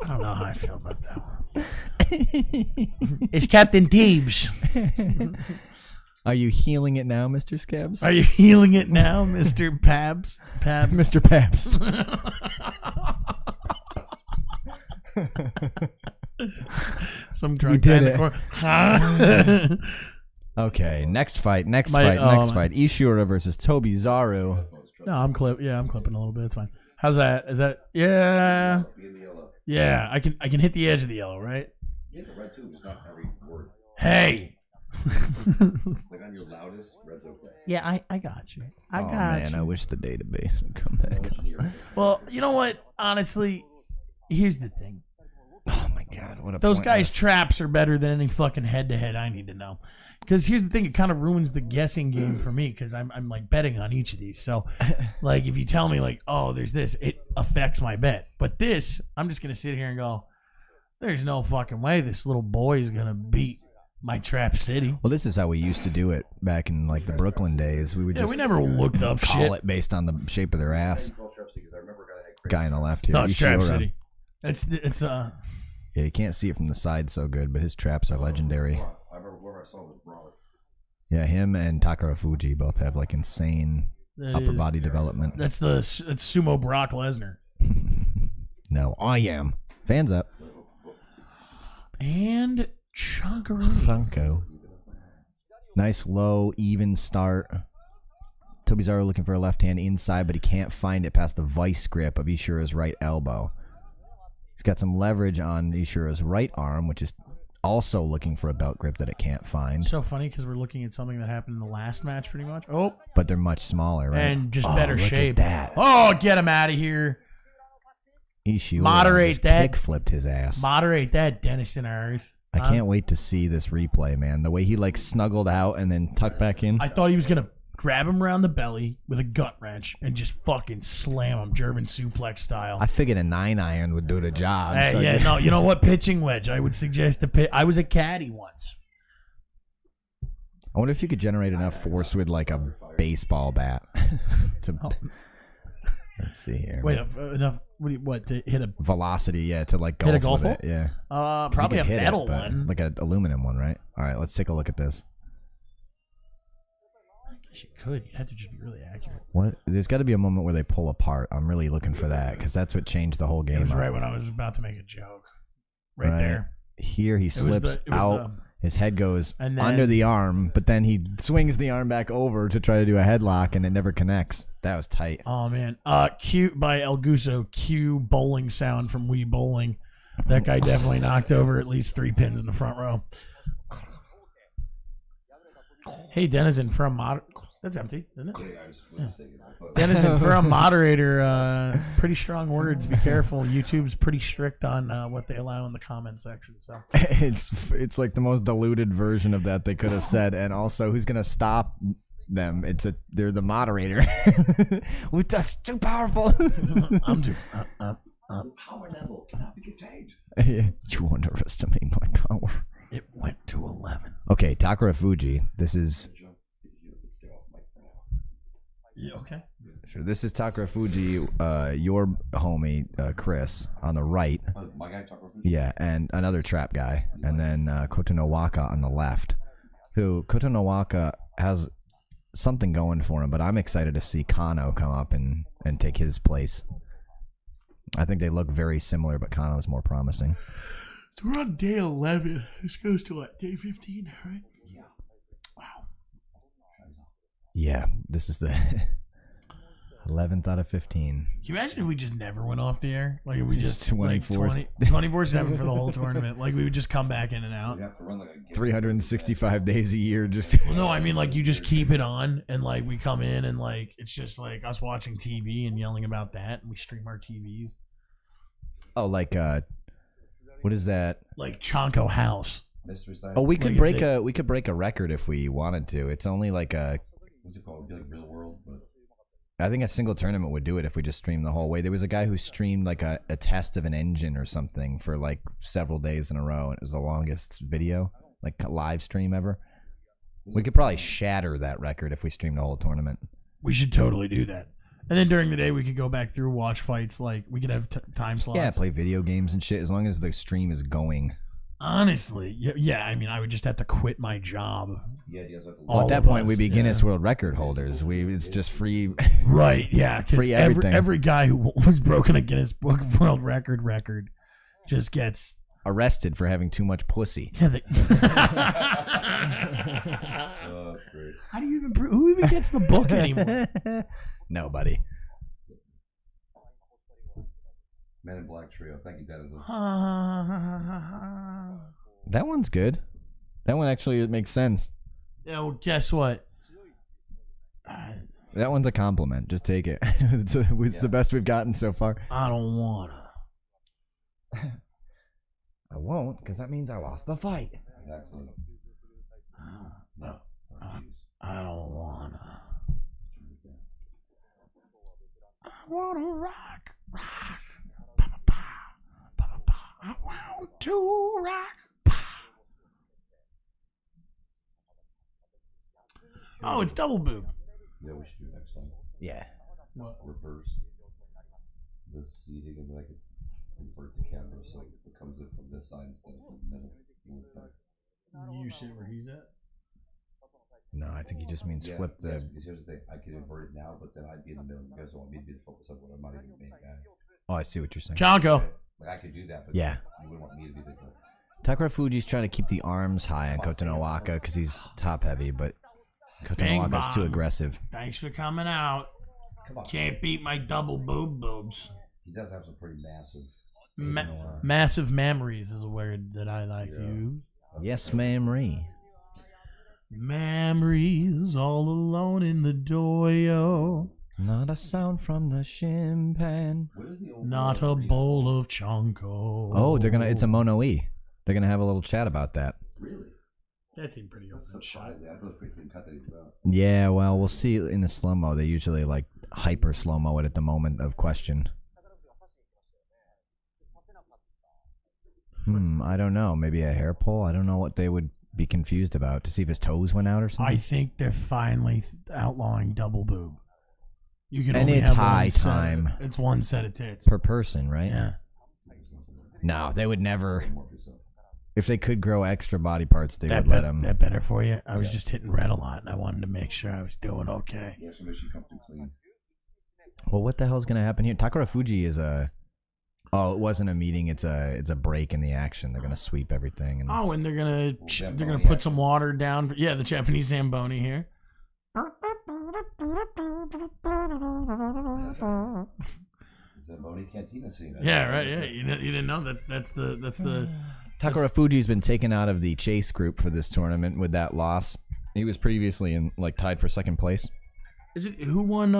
don't know how I feel about that one. It's Captain Teebs. Are you healing it now, Mr. Scabs? Are you healing it now, Mr. Pabs? Mr. Pabst. Some drunk did guy in the corner. Okay, next fight. Ishura versus Tobizaru. No, I'm clipping a little bit. It's fine. How's that? Is that? Yeah. Yeah, I can hit the edge of the yellow, right? Yeah, the red too, just not every word. Hey. Like on your loudest, red's okay. Yeah, I got you. I got man, you. I wish the database would come back up. Well, you know what? Honestly, here's the thing. Oh my god, what a Those pointless- guys' traps are better than any fucking head-to-head I need to know. Because here's the thing, it kind of ruins the guessing game for me because I'm like betting on each of these. So, like, if you tell me like, oh, there's this, it affects my bet. But this, I'm just gonna sit here and go, there's no fucking way this little boy is gonna beat my Trap City. Well, this is how we used to do it back in like the Brooklyn days. We would just we never looked up call shit. it based on the shape of their ass. Guy on the left here. No, it's Trap Ishura. City. It's Yeah, you can't see it from the side so good, but his traps are legendary. I remember where I saw it was Braun. Yeah, him and Takara Fuji both have like insane upper body development. That's Sumo Brock Lesnar. No, I am. Fans up. And Chunkaroo. Franco. Nice low, even start. Tobizaru looking for a left hand inside, but he can't find it past the vice grip of Ishura's right elbow. He's got some leverage on Ishura's right arm, which is also looking for a belt grip that it can't find. So funny because we're looking at something that happened in the last match pretty much. Oh. But they're much smaller, right? And just Oh, better look shape. At that. Oh, get him out of here. Ishura Moderate just that. kick flipped his ass. Moderate that, Dennis in our Earth. I can't wait to see this replay, man. The way he like snuggled out and then tucked back in. I thought he was going to grab him around the belly with a gut wrench and just fucking slam him German suplex style. I figured a 9-iron would do the job. Hey, so yeah, no, you know what? Pitching wedge. I would suggest I was a caddy once. I wonder if you could generate enough force with like a baseball bat to. Let's see here. Wait, enough. What to hit a velocity? Yeah, to like hit a golf golf with it. Yeah. probably a hit it, metal but one. like an aluminum one, right? All right, let's take a look at this. I guess you could. You'd have to just be really accurate. What? There's got to be a moment where they pull apart. I'm really looking for that because that's what changed the whole game. It was up. right when I was about to make a joke. Right there. Here he slips out. His head goes And then- under the arm, but then he swings the arm back over to try to do a headlock, and it never connects. That was tight. Oh man. Q by El Guso. Q bowling sound from Wii Bowling. That guy definitely knocked over at least 3 pins in the front row. Hey, Denizen, for a that's empty, isn't it? Yeah. Denizen, for a moderator, pretty strong words. Be careful. YouTube's pretty strict on what they allow in the comment section. So It's like the most diluted version of that they could have said, and also who's gonna stop them? They're the moderator. That's too powerful. I'm too. The power level cannot be contained. You underestimate my power. It went to 11. Okay, Takara Fuji. This is Yeah. Okay. sure. This is Takara Fuji, your homie Chris on the right. My guy Takara Fuji. Yeah, and another trap guy, and then Kotonowaka on the left. Who Kotonowaka has something going for him, but I'm excited to see Kano come up and take his place. I think they look very similar, but Kano's more promising. So we're on day 11. This goes to what? Day 15, right? Yeah. Wow. Yeah, this is the 11th out of 15. Can you imagine if we just never went off the air? Like if we just 24/7 24/7 for the whole tournament. Like we would just come back in and out. You have to run like a 365 days a year, just Well, no, I mean like you just keep it on and like we come in and like it's just like us watching TV and yelling about that and we stream our TVs. oh, like what is that? Like Chanko House. mystery science. Oh, we could Like if break a record if we wanted to. It's only like a. What's it called? It'd be like real world, but I think a single tournament would do it if we just streamed the whole way. There was a guy who streamed like a test of an engine or something for like several days in a row, and it was the longest video, like a live stream ever. We could probably shatter that record if we streamed the whole tournament. We should totally do that. And then during the day we could go back through, watch fights. Like we could have time slots. Yeah, play video games and shit as long as the stream is going. Honestly, yeah. I mean, I would just have to quit my job. yeah, you guys have to Well, at All that of point, us, we'd be yeah. Guinness World Record holders. It's just free. Right, yeah. Because Free everything. every guy who was broken a Guinness Book of World Record just gets Arrested for having too much pussy. yeah. Oh, that's great. How do you even who even gets the book anymore? Nobody. Men in Black Trio. Thank you, Dennis. That one's good. That one actually it makes sense. Yeah, well, guess what? That one's a compliment. Just take it. It's the best we've gotten so far. I don't wanna. I won't, because that means I lost the fight. Excellent. No. I don't wanna. I wanna rock. I want to rock. Oh, it's double boob. Yeah, we should do it next time. Yeah. What? Reverse the seating and then I could invert the camera so it comes in from this side instead of from the middle. You sit where he's at? No, I think he just means flip the. Yes, because here's the thing. I could invert it now, but then I'd be in the middle. You guys don't want me to be the focus of what I'm not even the main guy. Oh, I see what you're saying. Chanko. Like I could do that, but Yeah. you wouldn't want me to be the Takara Fuji's trying to keep the arms high on Kotonowaka because he's top heavy, but Kotonowaka's too bang. aggressive. Thanks for coming out. Come on. Can't beat my double boobs. He does have some pretty massive. Massive memories is a word that I like to use. Yes, ma'am. Memories all alone in the doyo. Not a sound from the shimpan. What is the overall Not a arena? bowl of chanko. Oh, it's a mono-e. They're gonna have a little chat about that. Really? That seemed pretty open That's shot. surprising. I really quickly cut that even out. Yeah, well, we'll see in the slow-mo. They usually like hyper slow-mo it at the moment of question. I don't know. Maybe a hair pull? I don't know what they would be confused about? To see if his toes went out or something? I think they're finally outlawing double boob. You can And only it's have high one set. time. It's one set of tits. Per person, right? Yeah. No, they would never. If they could grow extra body parts, they would let them. That better for you? I was just hitting red a lot, and I wanted to make sure I was doing okay. Yeah, so make sure you come through clean. Well, what the hell's gonna happen here? Takara Fuji is a. Oh, it wasn't a meeting. It's a break in the action. They're gonna sweep everything. And Oh, and they're gonna Zamboni put action. some water down. Yeah, the Japanese Zamboni here. Zamboni Cantina scene. Yeah, right. Yeah, you didn't know that's the Takara Fuji's been taken out of the chase group for this tournament with that loss. He was previously in tied for second place. Is it who won?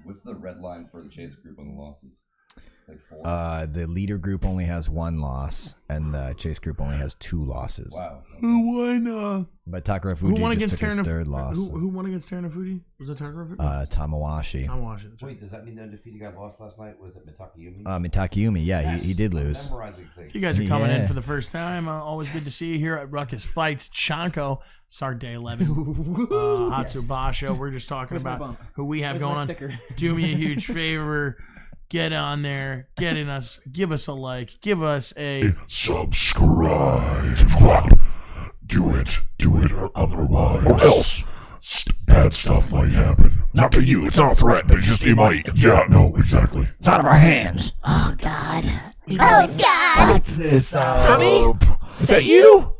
What's the red line for the chase group on the losses? Like 4? The leader group only has 1 loss, and the chase group only has 2 losses. Wow. Who won? But Takara Who Fuji won just against took his Terran? third loss. Who won against Terran Fuji? Was it Takara Fuji? Tamawashi. Tom Washington. Wait, does that mean the undefeated guy lost last night? Was it Mitakayumi? Takayumi, yeah, Yes. he did lose. Memorizing things. If you guys are coming in Yeah. for the first time, always good to see you here at Ruckus Fights. Chanko, start day 11. Hatsu Basho. We're just talking about who we have going on. Do me a huge favor. Get on there. Give us a like. Give us a Subscribe. Do it or otherwise. Or else bad stuff might happen. Not to you, it's not a threat, but just it might. Yeah, no, exactly. It's out of our hands. Oh God. Oh God. This Honey? Is that you?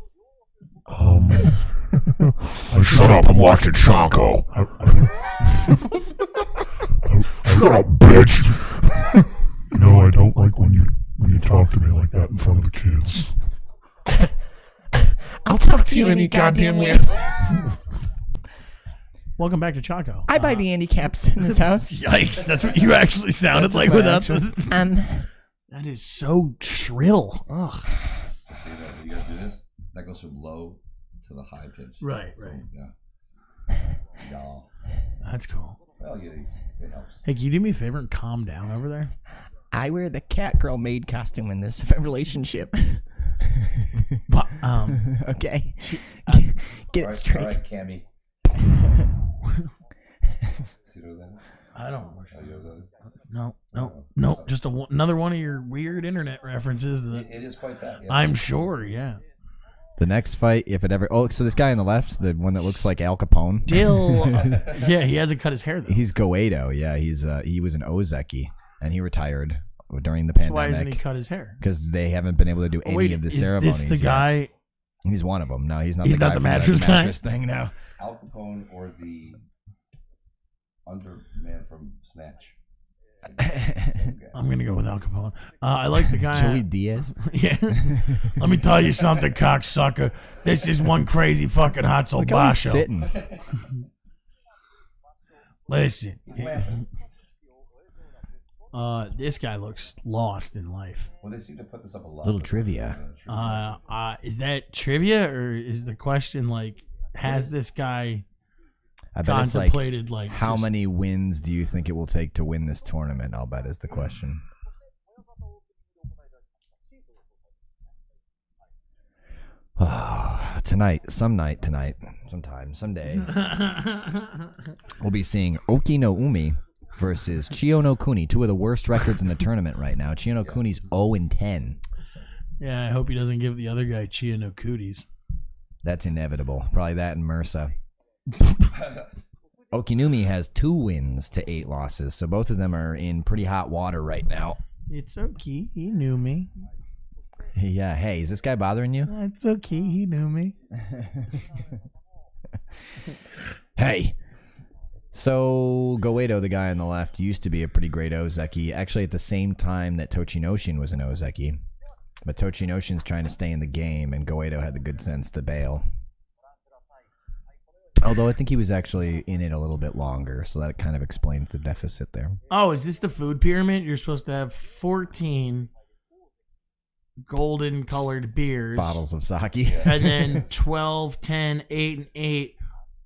Shut up, I'm watching Chanko. Shut up, bitch. You know, I don't like when you talk to me like that in front of the kids. I'll talk to you any goddamn way. welcome back to Chanko. I buy the handicaps in this house. Yikes! That's what you actually sounded like without this. That is so shrill. Ugh. See that? You guys do this? That goes from low to the high pitch. Right. Yeah. Yeah. That's cool. Well, it helps. Hey, can you do me a favor and calm down over there? I wear the cat girl maid costume in this relationship. But, Okay. Get it All straight. right, Cammy. See what that is? I don't. Oh, you know what that is? No. Just another one of your weird internet references. That It is quite that. Yeah. I'm sure. Yeah. The next fight, if it ever... Oh, so this guy on the left, the one that looks like Al Capone. Dill. Yeah, he hasn't cut his hair though. He's Goedo, yeah. He was an Ozeki, and he retired during the So why hasn't he pandemic. cut his hair? Because they haven't been able to do Oh, any wait, of the is ceremonies. this the yet. guy? He's one of them. No, he's not He's the guy not the from mattress guy? mattress thing, no. Al Capone or the underman from Snatch. I'm gonna go with Al Capone. I like the guy. Joey Diaz? Yeah. Let me tell you something, cocksucker. This is one crazy fucking Hatsu Look how he's Basho. sitting. Listen. He's laughing. This guy looks lost in life. Well, they seem to put this up a lot. Little trivia. Is that trivia or is the question like, has this guy I bet it's like, contemplated like how just- many wins do you think it will take to win this tournament? I'll bet is the question. Sometime, someday, we'll be seeing Oki no Umi versus Chiyo no Kuni, 2 of the worst records in the tournament right now. Chiyo no Kuni's 0-10. Yeah, I hope he doesn't give the other guy Chia no cooties. That's inevitable. Probably that and MRSA. Okinumi has 2 wins to 8 losses, so both of them are in pretty hot water right now. It's okay. He knew me. Yeah, hey, is this guy bothering you? It's okay. He knew me. Hey. So, Goedo, the guy on the left, used to be a pretty great Ozeki, actually at the same time that Tochinoshin was an Ozeki. But Tochinoshin's trying to stay in the game, and Goedo had the good sense to bail. Although I think he was actually in it a little bit longer, so that kind of explains the deficit there. Oh, is this the food pyramid? You're supposed to have 14 golden colored beers. Bottles of sake. And then 12, 10, 8, and 8.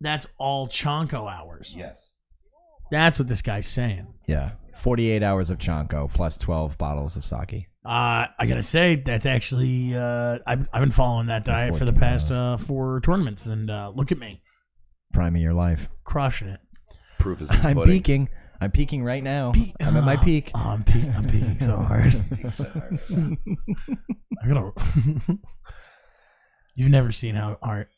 That's all Chanko hours. Yes. That's what this guy's saying. Yeah. 48 hours of Chanko plus 12 bottles of sake. I gotta say that's actually I've been following that diet for the 14 past hours. 4 tournaments, and look at me, Prime of your life. crushing it. Proof is in the I'm pudding. peaking. I'm peaking right now. I'm at my peak. Oh, I'm peaking so hard. I gotta. You've never seen how art.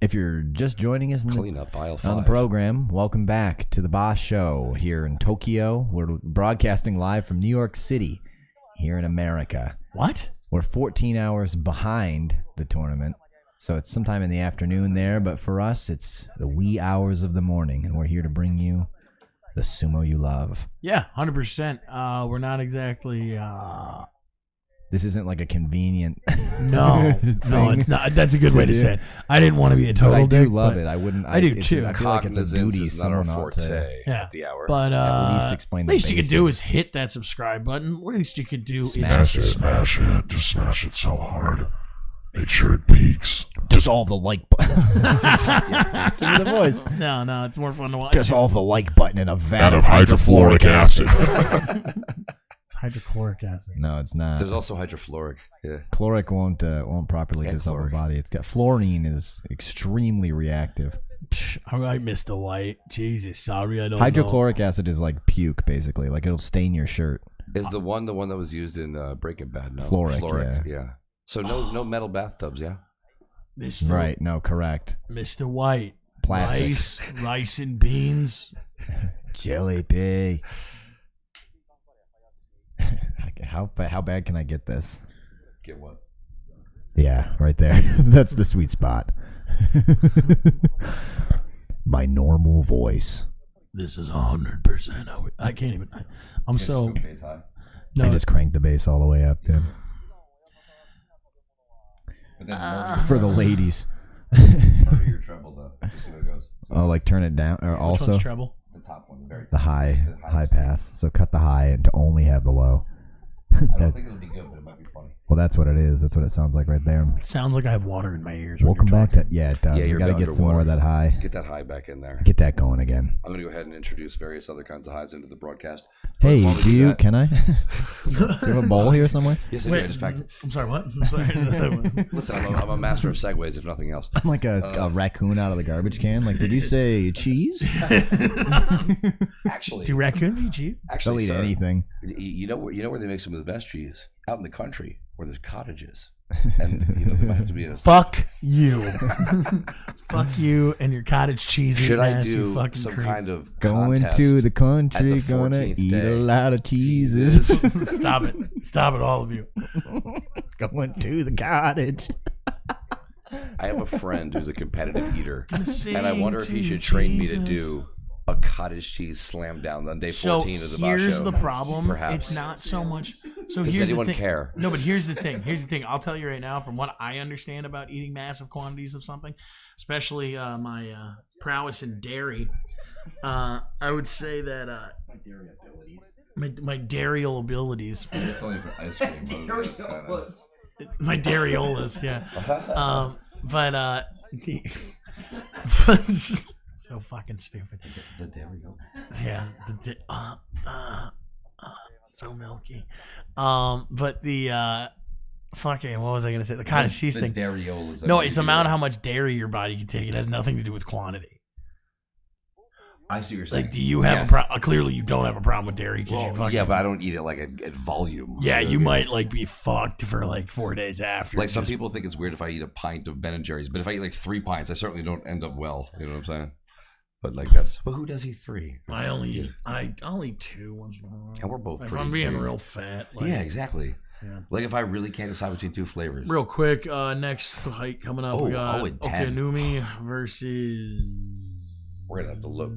If you're just joining us Clean up aisle 5. on the program, welcome back to the Boss Show here in Tokyo. We're broadcasting live from New York City here in America. What? We're 14 hours behind the tournament, so it's sometime in the afternoon there, but for us, it's the wee hours of the morning, and we're here to bring you the sumo you love. Yeah, 100%. We're not exactly. This isn't like a convenient No, thing it's not. That's a good to way to do. say it. I didn't want to be a But total I do dick, love but it. I wouldn't. I do it's- too. I feel like it's a Cognizance duty is not our someone ought to forte Yeah. at the hour. But at least explain the least you could do basics. is hit that subscribe button. Least you could do Smash is it. Smash it. Just smash it so hard. Make sure it peaks. Dissolve the like button. Give me the voice. No, it's more fun to watch. Dissolve the like button in a vat Out of hydrofluoric acid. It's hydrochloric acid. No, it's not. There's also hydrofluoric. Yeah. Chloric won't properly And dissolve the chloric. body. It's got fluorine is extremely reactive. Psh, I'm like Mr. White. Jesus, sorry, I don't Hydrochloric acid is like puke, basically. Like it'll stain your shirt. Is the one that was used in Breaking Bad? No. Fluoric, yeah. So no metal bathtubs, yeah? know. Mr. Right? No, correct. Mr. White. Plastic. Rice and beans. Jelly pea. How bad can I get this? Get what? Yeah, right there. That's the sweet spot. My normal voice. This is 100%. I can't even. I'm so. I just cranked the bass all the way up, yeah. For the ladies. Lower your treble though. Just see what it goes. Oh, like turn it down, or Which also one's treble? The top one, the very the top. high pass. So cut the high and to only have the low. I don't think it'll be good, but it might be funny. Well, that's what it is. That's what it sounds like right there. It sounds like I have water in my ears. Welcome back to it does. Yeah, We you're gotta get some more of that underwater. high. Get that high back in there. Get that going again. I'm gonna go ahead and introduce various other kinds of highs into the broadcast. Hey, While we do you? that- Can I? Do you have a bowl here somewhere? Yes, I do. I just packed it. I'm sorry, what? I'm sorry. Listen, I'm a master of segues, if nothing else. I'm like a raccoon out of the garbage can. Like, did you say cheese? Actually, Do raccoons eat cheese? They'll actually, eat sir, anything. you know where they make some of the best cheese? Out in the country, where there's cottages, and there might have to be a. Fuck you. Fuck you and your cottage cheese. Should eating I ass, you do fucking some creep. kind of Going contest to the country, at the gonna 14th eat day? a lot of cheeses. Stop it. Stop it, all of you. Going to the cottage. I have a friend who's a competitive eater, sing and I wonder if he to should train me to Jesus. do a cottage cheese slam down on day So 14 of the here's Basho. the problem. Perhaps. It's not so much. So Does here's anyone the thing. care? No, but here's the thing. Here's the thing. I'll tell you right now, from what I understand about eating massive quantities of something, especially my prowess in dairy, I would say that my dairyal abilities, It's only for ice cream. my dairyolas, yeah. But so fucking stupid. The dairy. Yeah, so milky. But the fucking, what was I gonna say? The cottage cheese thing. Dariolas. No, it's amount of how much dairy your body can take. It has nothing to do with quantity. I see what you're saying. Like, do you have Yes. a problem? Clearly, you don't have a problem with dairy because you Well, fucking. yeah, but I don't eat it like at volume. Yeah, know you what I mean? might like be fucked for like 4 days after. Like some Just- people think it's weird if I eat a pint of Ben and Jerry's, but if I eat like 3 pints, I certainly don't end up well. You know what I'm saying? But like that's. Well, who does eat 3? I'll eat 2 once in a while. And we're both If pretty I'm being big. real fat. Like, Yeah, exactly. Yeah. Like if I really can't decide between 2 flavors. Real quick, next fight coming up, Oh, we got and 10. Okanumi versus We're gonna have to look.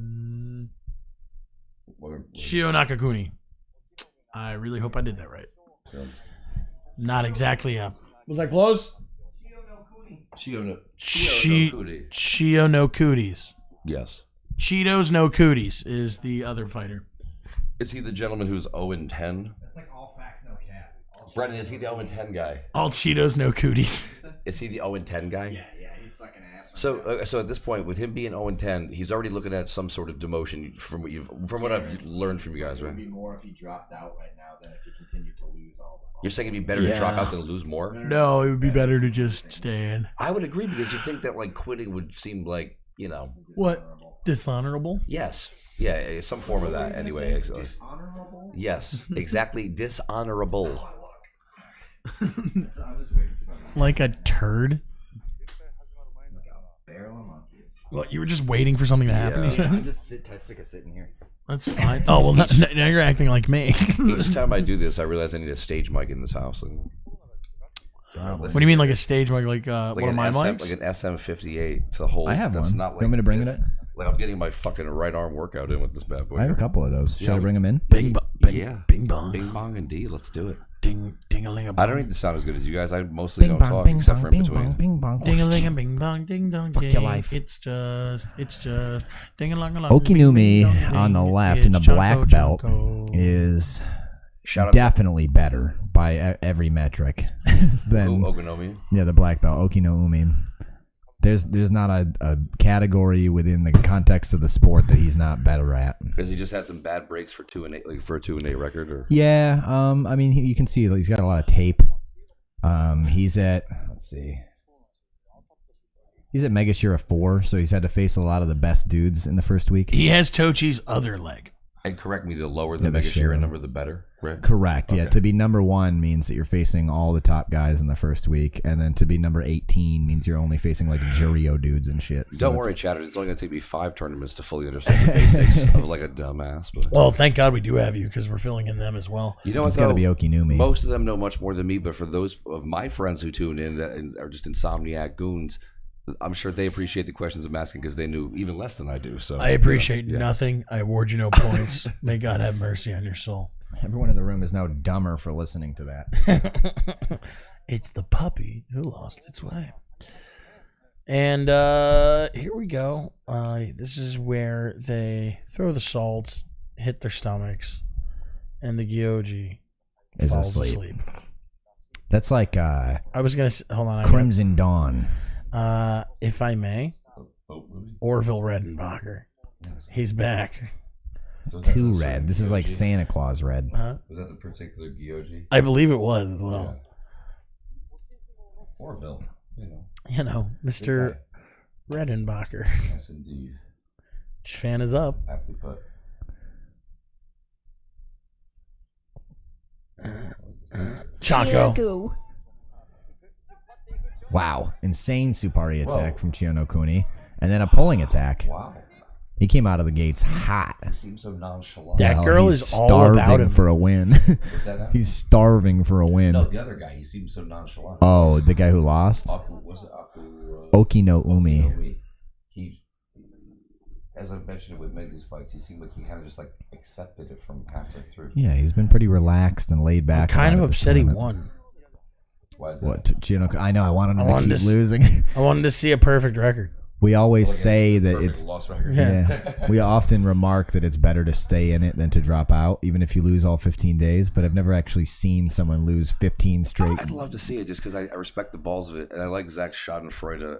Shio Nakakuni. I really hope I did that right. Not exactly. Was I close? Shio no Cooties. Yes. Cheetos no Cooties is the other fighter. Is he the gentleman who's 0-10? That's like all facts, no cap. Brendan, is he the 0-10 guy? All Cheetos no Cooties. Is he the 0-10 guy? Yeah, he's sucking ass. So at this point, with him being 0-10, he's already looking at some sort of demotion from what I've learned from you guys, right? It would be more if he dropped out right now than if he continued to lose all the. You're saying it'd be better to drop out than to lose more? No, it would be better to just stay in. I would agree because you think that like quitting would seem like What? Dishonorable? Yes. Yeah, some form of that anyway. Dishonorable? Yes, exactly. Dishonorable. Like a turd? Barrel of monkeys. Well, you were just waiting for something to happen. Yeah. I'm just sick of sitting here. That's fine. Oh, well, now you're acting like me. Each time I do this, I realize I need a stage mic in this house. What do you mean, like a stage mic? Like one of my mics? Like an SM58 to hold. I have that's one. Not You like want me to bring this. it? Like I'm getting my fucking right arm workout in with this bad boy. I have a couple of those. Should I bring them in? Bing bong. Yeah. Bing bong. Bing bong indeed. Let's do it. Ding a ling a bong. I don't need to sound as good as you guys. I mostly don't talk except for in between. Bing bong. Ding a ling a bing bong ding dong Fuck ding. your life. It's just ding a long a long. Okinumi on the left in the black belt is Shout out definitely better by every metric than Okonomi. the black belt Okinoumi. There's not a category within the context of the sport that he's not better at. Because he just had some bad breaks for 2-8, like for a 2-8 record, or Yeah, I mean you can see he's got a lot of tape. He's at He's at Mega Shira 4, so he's had to face a lot of the best dudes in the first week. He has Tochi's other leg. and correct me, the lower the Yeah, Mega sure. Shira number, the better, right? Correct. Yeah, Okay. to be number 1 means that you're facing all the top guys in the first week, and then to be number 18 means you're only facing like Jurio dudes and shit. So Don't it's- worry, chatters. It's only going to take me 5 tournaments to fully understand the basics of like a dumbass. But Well, thank God we do have you because we're filling in them as well. you know what? It's got to though? be Okinumi. Most of them know much more than me, but for those of my friends who tune in that are just insomniac goons, I'm sure they appreciate the questions I'm asking because they knew even less than I do. So I appreciate yeah. nothing. I award you no points. May God have mercy on your soul. Everyone in the room is now dumber for listening to that. It's the puppy who lost its way. And here we go. This is where they throw the salt, hit their stomachs, and the Gyoji Is falls asleep. asleep. That's like I was gonna hold on. Crimson Dawn. If I may, Orville Redenbacher. He's back. It's too red. This is like Santa Claus red. Huh? Was that the particular Gyoji? I believe it was as well. Orville, You know, Mr. Redenbacher. Yes, indeed. Fan is up. Aptly put. CHANKO. Wow. Insane Supari attack from Chionokuni. And then a pulling attack. Wow. He came out of the gates hot. He seems so nonchalant. That Well, girl he's is all about starving him. for a win. Was that He's starving for a win. No, the other guy. He seems so nonchalant. Oh, the guy who lost? Was it Aku? Okino Umi. Umi. He, as I've mentioned it with many of these fights, he seemed like he kind of just like accepted it from halfway through. Yeah, he's been pretty relaxed and laid back. I'm kind of about this upset he tournament. won. Why is that? What? Chionokuni? I know. I wanted him I to wanted keep to losing. I wanted to see a perfect record. We always Like a say that perfect it's loss record. yeah. We often remark that it's better to stay in it than to drop out, even if you lose all 15 days. But I've never actually seen someone lose 15 straight. I'd love to see it just because I respect the balls of it, and I like Zach Schadenfreude,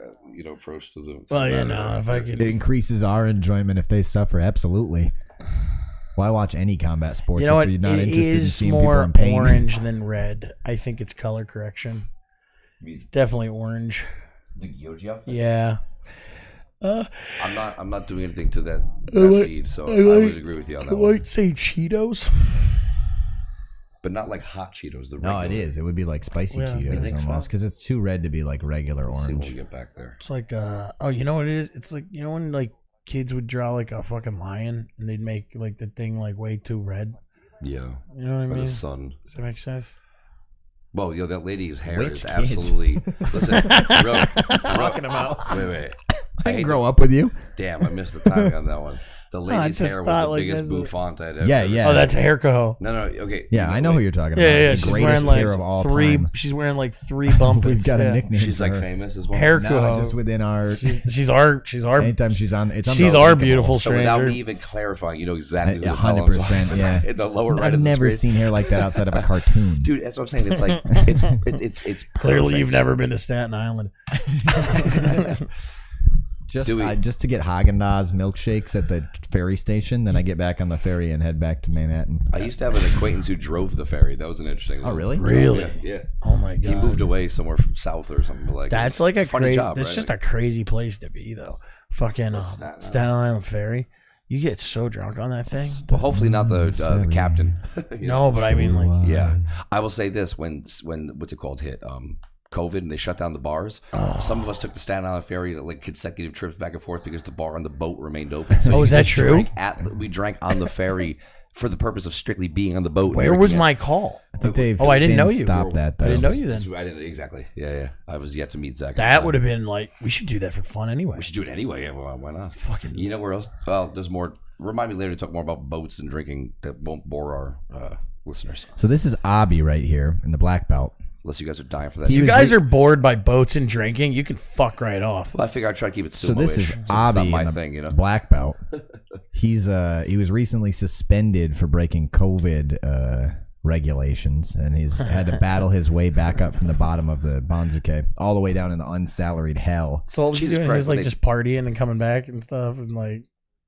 approach to the. Well, the you matter. know, if I It could, increases our enjoyment if they suffer. Absolutely. Why watch any combat sports you know if what? you're not It interested in is seeing people more in pain? orange than red. I think it's color correction. Means Definitely orange. the Gyoji outfit. Yeah. I'm not doing anything to that might- feed, so I I would might- agree with you on I that one. might say Cheetos. But not like hot Cheetos. The No, it regular. is. It would be like spicy Yeah. You think Cheetos so? almost because it's too red to be like regular Let's see when we orange. get back there. It's like, oh, you know what it is? It's like, you know when like kids would draw like a fucking lion and they'd make like the thing like way too red. Yeah. You know what I Or mean? the Does sun. that make sense? Well, that lady's hair Which is kids? absolutely. Listen, Talking about. Wait. I hate can grow up with you. Damn, I missed the timing on that one. The lady's just hair was thought, the like, biggest that's bouffant I'd ever. Yeah, ever yeah. seen. Oh, that's a hair coho. No, okay. Yeah, I know who you're talking about. Yeah, The she's greatest wearing like hair of all three. time. She's wearing like three bumpets. We've got yeah. a nickname. She's for like her. famous as well. Hair No, coho. just within our. She's our. Anytime she's on, it's She's our unbelievable. beautiful So without stranger. me even clarifying, you know exactly who the 100%. Yeah, in the lower right I've of the never screen. seen hair like that outside of a cartoon. Dude, that's what I'm saying. It's like it's Clearly, perfect. you've never been to Staten Island. Just Do we- just to get Haagen-Dazs milkshakes at the ferry station, then I get back on the ferry and head back to Manhattan. I used to have an acquaintance who drove the ferry. That was an interesting. Oh, really? Really? Yeah. Oh my god. He moved away somewhere from south or something. But like That's like a funny crazy. job. That's right? just a crazy place to be, though. Fucking Staten Island Ferry. You get so drunk on that thing. Well, hopefully not the captain. You know? No, but I mean, like, Yeah, I will say this: when what's it called hit COVID and they shut down the bars, some of us took the Staten Island ferry like consecutive trips back and forth because the bar on the boat remained open. So is that true? We drank on the ferry for the purpose of strictly being on the boat. and where drinking was it. my call? I think they've I didn't know since you. stopped that, though. I didn't know you then. I didn't exactly. Yeah. I was yet to meet Zach. That would have been like, we should do that for fun anyway. We should do it anyway. Yeah, well, why not? Fucking. You know where else? Well, there's more. Remind me later to talk more about boats and drinking that won't bore our listeners. So this is Abi right here in the black belt. Unless you guys are dying for that. He You was guys are bored by boats and drinking. You can fuck right off. Well, I figure I'd try to keep it So this is sumo-ish, since it's Abi not my in the thing, you know. black belt. He was recently suspended for breaking COVID regulations, and he's had to battle his way back up from the bottom of the Banzuke all the way down in the unsalaried hell. So what was he Jesus doing? He Christ, was like when they- just partying and coming back and stuff, and like.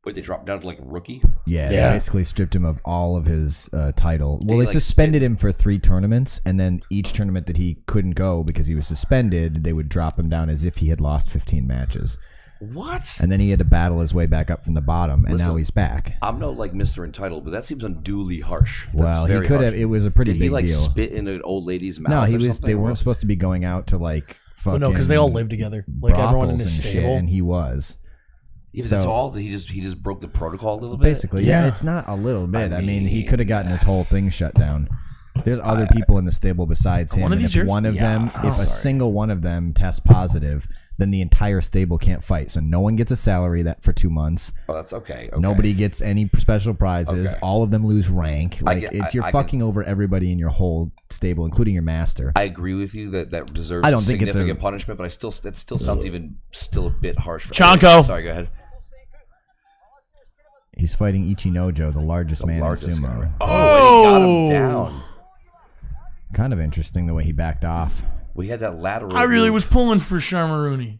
Wait, they dropped down to like a rookie? Yeah, Yeah. they basically stripped him of all of his title. Well, he, they like, suspended spins- him for 3 tournaments, and then each tournament that he couldn't go because he was suspended, they would drop him down as if he had lost 15 matches. What? And then he had to battle his way back up from the bottom, and now Listen, he's back. I'm no like Mr. Entitled, but that seems unduly harsh. That's Well, he very could harsh. have. It was a pretty Did big he like deal. spit in an old lady's mouth? No, he or was. something? They weren't supposed to be going out to like fucking. Well, no, because they all live together. Like everyone in brothels his and stable. shit, and he was. Even so- that's all. He just broke the protocol a little bit. Basically, Yeah. it's not a little bit. I mean, he mean- could have gotten his whole thing shut down. There's other people in the stable besides him. One of And these if yours? one of Yeah. them, Oh, if a sorry. single one of them tests positive, then the entire stable can't fight. So no one gets a salary that for 2 months. Oh, that's okay. Nobody gets any special prizes. Okay. All of them lose rank. Like you're I fucking over everybody in your whole stable, including your master. I agree with you that deserves I don't think it's significant a- punishment, but that still sounds still a bit harsh. For CHANKO. Sorry, go ahead. He's fighting Ichinojo, the largest man Largest in guy, sumo. right? Oh, and he got him down. Kind of interesting the way he backed off. We had that lateral. I really move. was pulling for Sharmaruni.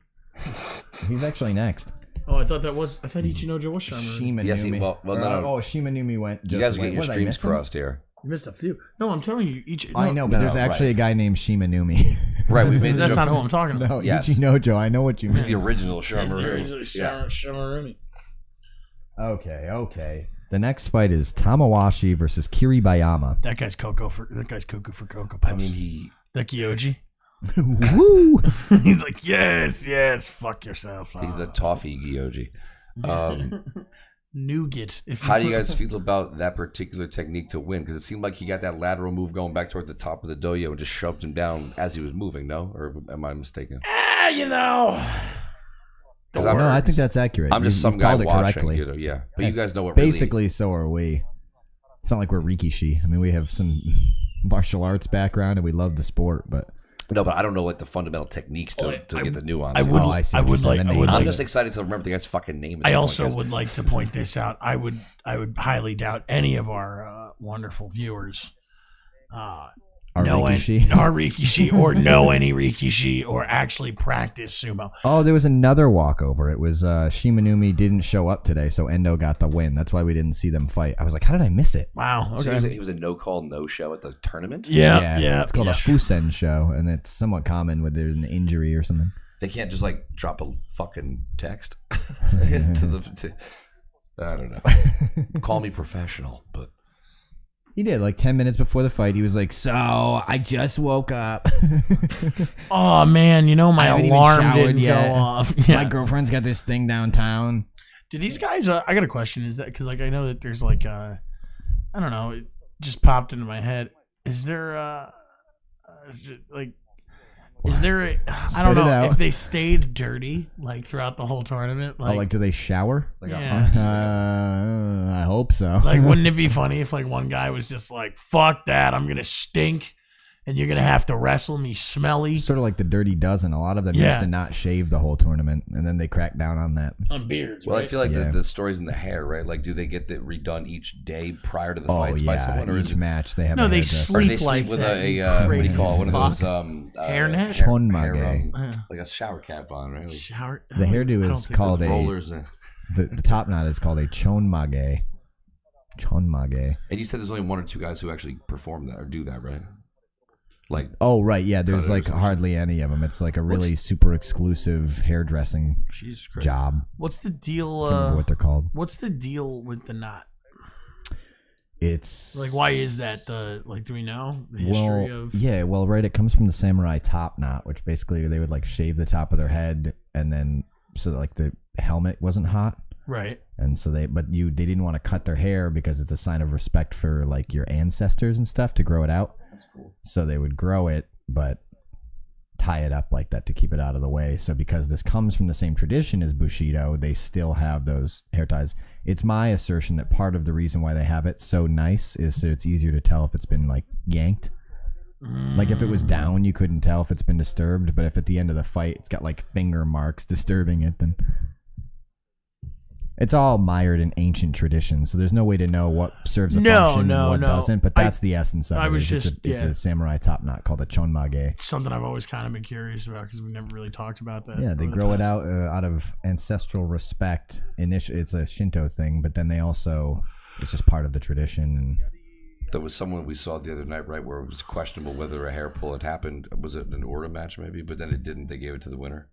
He's actually next. Oh, I thought Ichinojo was Sharmaruni. Shimanumi. Yes, well, no. Oh, Shimanumi went. You guys are getting your what, did I streams miss him? crossed here. You missed a few. No, I'm telling you. I know, but No, there's no, actually right. a guy named Shimanumi. Right, we made the That's joke. not who I'm talking about. No, Yes. Ichinojo. I know what you He's the mean. original He's Sharmaroo. Yeah. Sharmaruni. Okay. The next fight is Tamawashi versus Kiribayama. That guy's cuckoo for Cocoa Puffs. I mean, he. the Kyoji. Woo! He's like, yes, fuck yourself. He's the toffee Gyoji. nougat. If How do you guys feel about that particular technique to win? Because it seemed like he got that lateral move going back toward the top of the doyo and just shoved him down as he was moving. No, or am I mistaken? you know. Because No, I think that's accurate. I'm just You- some you've guy called it watching. correctly. You know, yeah, but you guys know what really. Basically, so are we. It's not like we're Rikishi. I mean, we have some martial arts background and we love the sport, but No, but I don't know what the fundamental techniques to get the nuance. I would. Oh, I see I what would you're saying, like. the I would names. I'm like. just excited to remember the guy's fucking name. at I this also point, guys. would like to point this out. I would highly doubt any of our wonderful viewers our know Rikishi. our Rikishi or know any Rikishi or actually practice sumo. Oh, there was another walkover. It was Shimanumi didn't show up today, so Endo got the win. That's why we didn't see them fight. I was like, how did I miss it? Wow. So Okay. he was a no-call, no-show at the tournament. Yeah. It's called a Fusen show, and it's somewhat common when there's an injury or something. They can't just like drop a fucking text to I don't know. Call me professional, but He did, like 10 minutes before the fight. He was like, so, I just woke up. Oh man, you know my I haven't even alarm showered didn't yet. go off. My Yeah. girlfriend's got this thing downtown. Do these guys? I got a question. Is that because like I know that there's like I don't know. It just popped into my head. Is there like? Is there a? I Spit don't it know out. if they stayed dirty like throughout the whole tournament. Like, do they shower? yeah. I hope so. Like, wouldn't it be funny if like one guy was just like, "Fuck that, I'm gonna stink," and you're gonna have to wrestle me smelly Sort of like the Dirty Dozen. A lot of them used to not shave the whole tournament, and then they cracked down on that. on beards. Well, right? I feel like Yeah. the story's in the hair, right? Like, do they get that redone each day prior to the fights by someone, or each is it, match they have. No, a they hairdresser. or do sleep they like sleep with that, a you what do you crazy call it? One of those fuck. Hairnet? Chonmage. like a shower cap on, right? Like Shower. The hairdo is called a rollers. the top knot is called a chonmage. Chonmage. And you said there's only one or two guys who actually perform that or do that, right? Like, Oh right, yeah. There's Cutters like and hardly any of them. It's like a really super exclusive hairdressing Jesus Christ. job. What's the deal? I can't remember what they're called. What's the deal with the knot? It's Like, why is that? Do we know the history of? Yeah, well, right. It comes from the samurai top knot, which basically they would like shave the top of their head, and then so that, like the helmet wasn't hot, Right. and so they didn't want to cut their hair because it's a sign of respect for like your ancestors and stuff to grow it out. that's cool. So they would grow it, but tie it up like that to keep it out of the way. So because this comes from the same tradition as Bushido, they still have those hair ties. It's my assertion that part of the reason why they have it so nice is so it's easier to tell if it's been like yanked. Like if it was down, you couldn't tell if it's been disturbed, but if at the end of the fight it's got like finger marks disturbing it, then it's all mired in ancient traditions, so there's no way to know what serves a function and what doesn't. But that's the essence of it. It's a samurai top knot called a chonmage. Something I've always kind of been curious about because we've never really talked about that. Yeah, they over the grow it past- out of ancestral respect. It's a Shinto thing, but then it's just part of the tradition. And There was someone we saw the other night, right, where it was questionable whether a hair pull had happened. Was it an order match, maybe? But then it didn't. They gave it to the winner.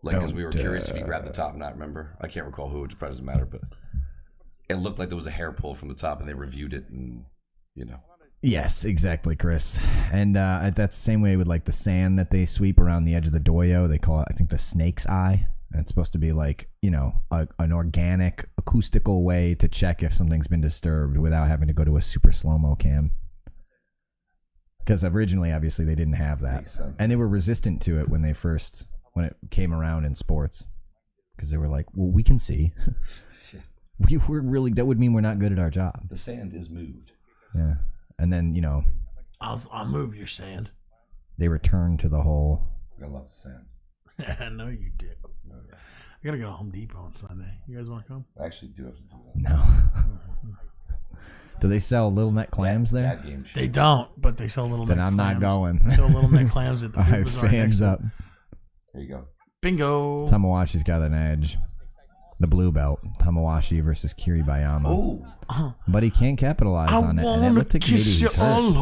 Like, because we were curious if he grabbed the top knot, remember? I can't recall who, it probably doesn't matter, but it looked like there was a hair pull from the top, and they reviewed it, and, you know. yes, exactly, Chris. And that's the same way with like the sand that they sweep around the edge of the doyo. They call it, I think, the snake's eye. And it's supposed to be like, an organic, acoustical way to check if something's been disturbed without having to go to a super slow-mo cam. Because originally, obviously, they didn't have that. Makes sense. And they were resistant to it when it came around in sports. Because they were like, well, we can see. We're really, that would mean we're not good at our job. The sand is moved. Yeah. And then, I'll move your sand. they returned to the whole... We got lots of sand. I know you did. I gotta go to Home Depot on Sunday. You guys want to come? I actually do have to do that. No. Do they sell little neck clams there? That game shit. They don't, but they sell little. Then neck I'm not clams. going. They sell little neck clams at the All food right, bazaar next fans to- up. There you go. Bingo. Tamawashi's got an edge. The blue belt. Tamawashi versus Kiribayama. Oh, But he can't capitalize I on it. And it wanna looked like maybe kiss you he's hurt. all it's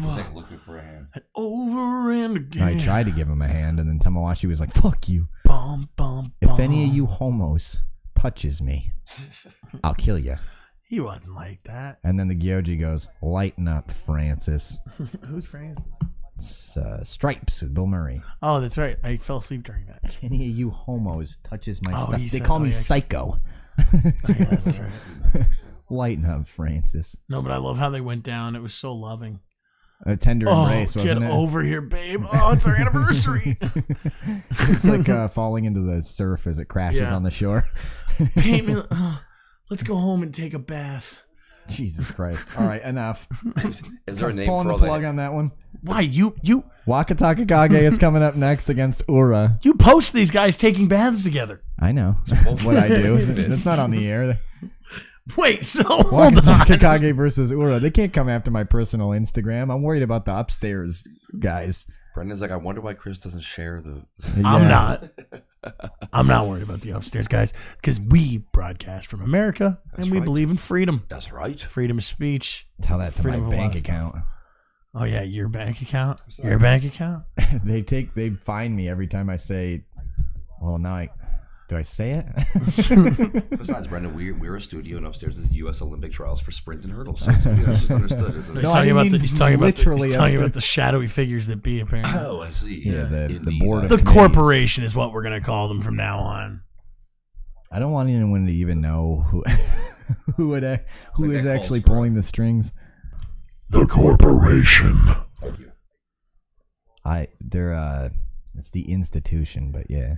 over, like looking for a hand. and over and again. I tried to give him a hand, and then Tamawashi was like, fuck you. Bum, bum, If bum. any of you homos touches me, I'll kill you. He wasn't like that. And then the Gyoji goes, lighten up, Francis. Who's Francis? It's, Stripes with Bill Murray. Oh, that's right. I fell asleep during that. If any of you homos touches my Oh, stuff, he they said- call oh, me yeah. Psycho. Yeah, that's right. Lighten up, Francis. No, but I love how they went down. It was so loving. A tender Oh, embrace, get wasn't it? over here, babe. Oh, it's our anniversary. It's like falling into the surf as it crashes Yeah. on the shore. Paint me. Let's go home and take a bath. Jesus Christ. All right, enough. Is there a name Pulling for the all plug that? on that one. Why you Wakataka Kage is coming up next against Ura. you post these guys taking baths together? I know what I do. That's not on the air. Wait, so hold Wakataka on. Kage versus Ura. They can't come after my personal Instagram. I'm worried about the upstairs guys. Brendan's like, I wonder why Chris doesn't share the. I'm not worried about the upstairs guys because we broadcast from America and we right. believe in freedom. That's right. Freedom of speech. Tell that to my Freedom of a lot bank of stuff. account. Oh yeah, your bank account. Your bank account. They find me every time I say. Well, now do I say it? Besides, Brendan, we're a studio, and upstairs is U.S. Olympic trials for sprint and hurdles. So that's just understood, isn't it? He's No, talking I about mean the, he's talking literally about upstairs. the shadowy figures that be apparently. Oh, I see. Yeah, the Indeed. board of The committees. corporation is what we're gonna call them from now on. I don't want anyone to even know who who is that actually calls for pulling the strings. The corporation. Thank you. It's the institution, but yeah,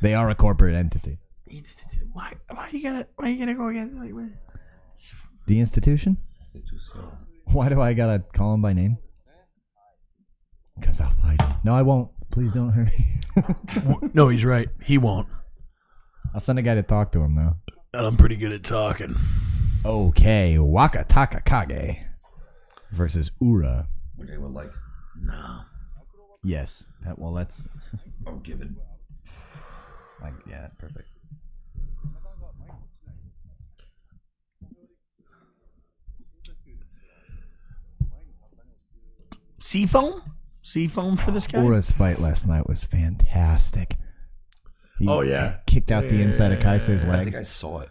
they are a corporate entity. Why you gotta go again? The institution? Why do I gotta call them by name? Because I'll fight him. No, I won't. Please don't hurt me. No, he's right. He won't. I'll send a guy to talk to him, though. I'm pretty good at talking. Okay, Wakataka Kage versus Ura. Which I would like. No. Yes. Well, that's... Oh, given. Like, yeah, perfect. Seafoam? Seafoam for this guy? Ura's fight last night was fantastic. He kicked out the inside of Kaisei's I leg. think I saw it.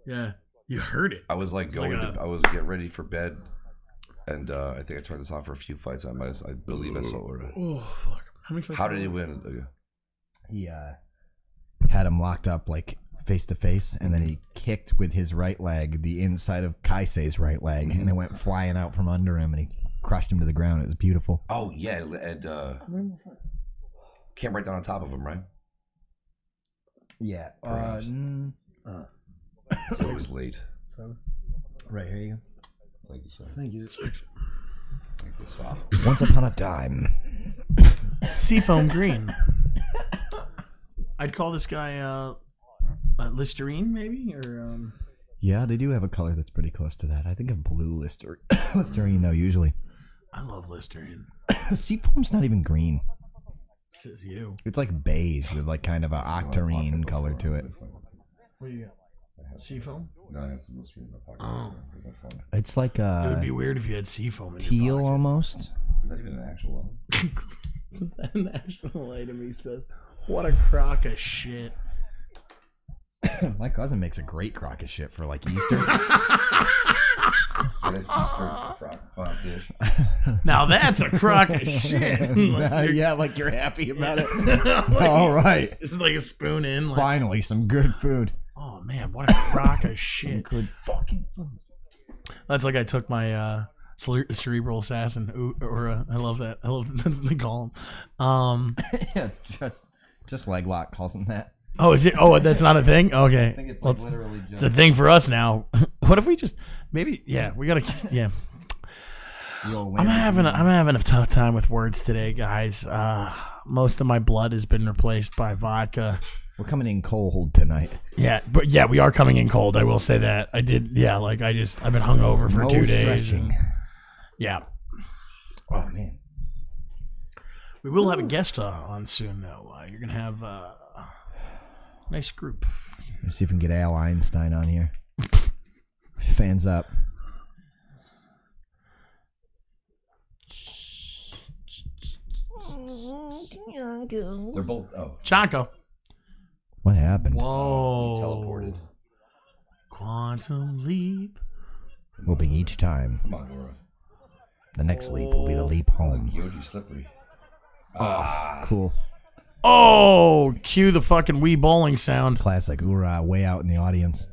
Yeah. You heard it. I was like I was getting ready for bed, and I think I turned this on for a few fights. I believe I saw it. Oh, fuck. How many fights? How did he win? He had him locked up like face to face, and then he kicked with his right leg the inside of Kaisei's right leg, and it went flying out from under him, and he crushed him to the ground. It was beautiful. Oh yeah, and came right down on top of him, right? Yeah. So it was late. Right, here you go. Thank you, sir. Thank you. Thank you, sir. Once upon a time. Seafoam green. I'd call this guy Listerine, maybe? Or Yeah, they do have a color that's pretty close to that. I think of blue Listerine, though, usually. I love Listerine. Seafoam's not even green. Says you. It's like beige with like kind of a octarine color to it. What do you got? Seafoam? No, I had some Listerine in my pocket. Oh. It's like It would be weird if you had seafoam in teal your pocket. almost. Is that even an actual one? Is that an actual item, he says? What a crock of shit. My cousin makes a great crock of shit for like Easter. That's Easter crock dish. Now that's a crock of shit. Yeah, like you're happy about it. All right. Just like a spoon in. Like, Finally, some good food. oh, man, what a crock of shit. Good fucking food. That's like I took my cerebral assassin. Or I love that. I love that's what they call him. Yeah, it's just leg lock calls him that. Oh, is it? Oh, that's not a thing? Okay. I think it's Well, like literally it's just a thing for us now. What if we just maybe? Yeah, we gotta. Yeah, I'm having a tough time with words today, guys. Most of my blood has been replaced by vodka. We're coming in cold tonight. Yeah, but yeah, we are coming in cold. I will say that. I did. Yeah, like I've been hungover for No 2 days. stretching. Yeah, Oh man. we will have a guest on soon, though. You're gonna have a nice group. Let's see if we can get Al Einstein on here. Fans up. They're both. Oh, Chanko. What happened? Whoa. teleported. Quantum leap. Hoping each time Come on, Laura. the next leap will be the leap home. Yoji slippery. Cool. Oh, cue the fucking Wii bowling sound. Classic. Ura way out in the audience.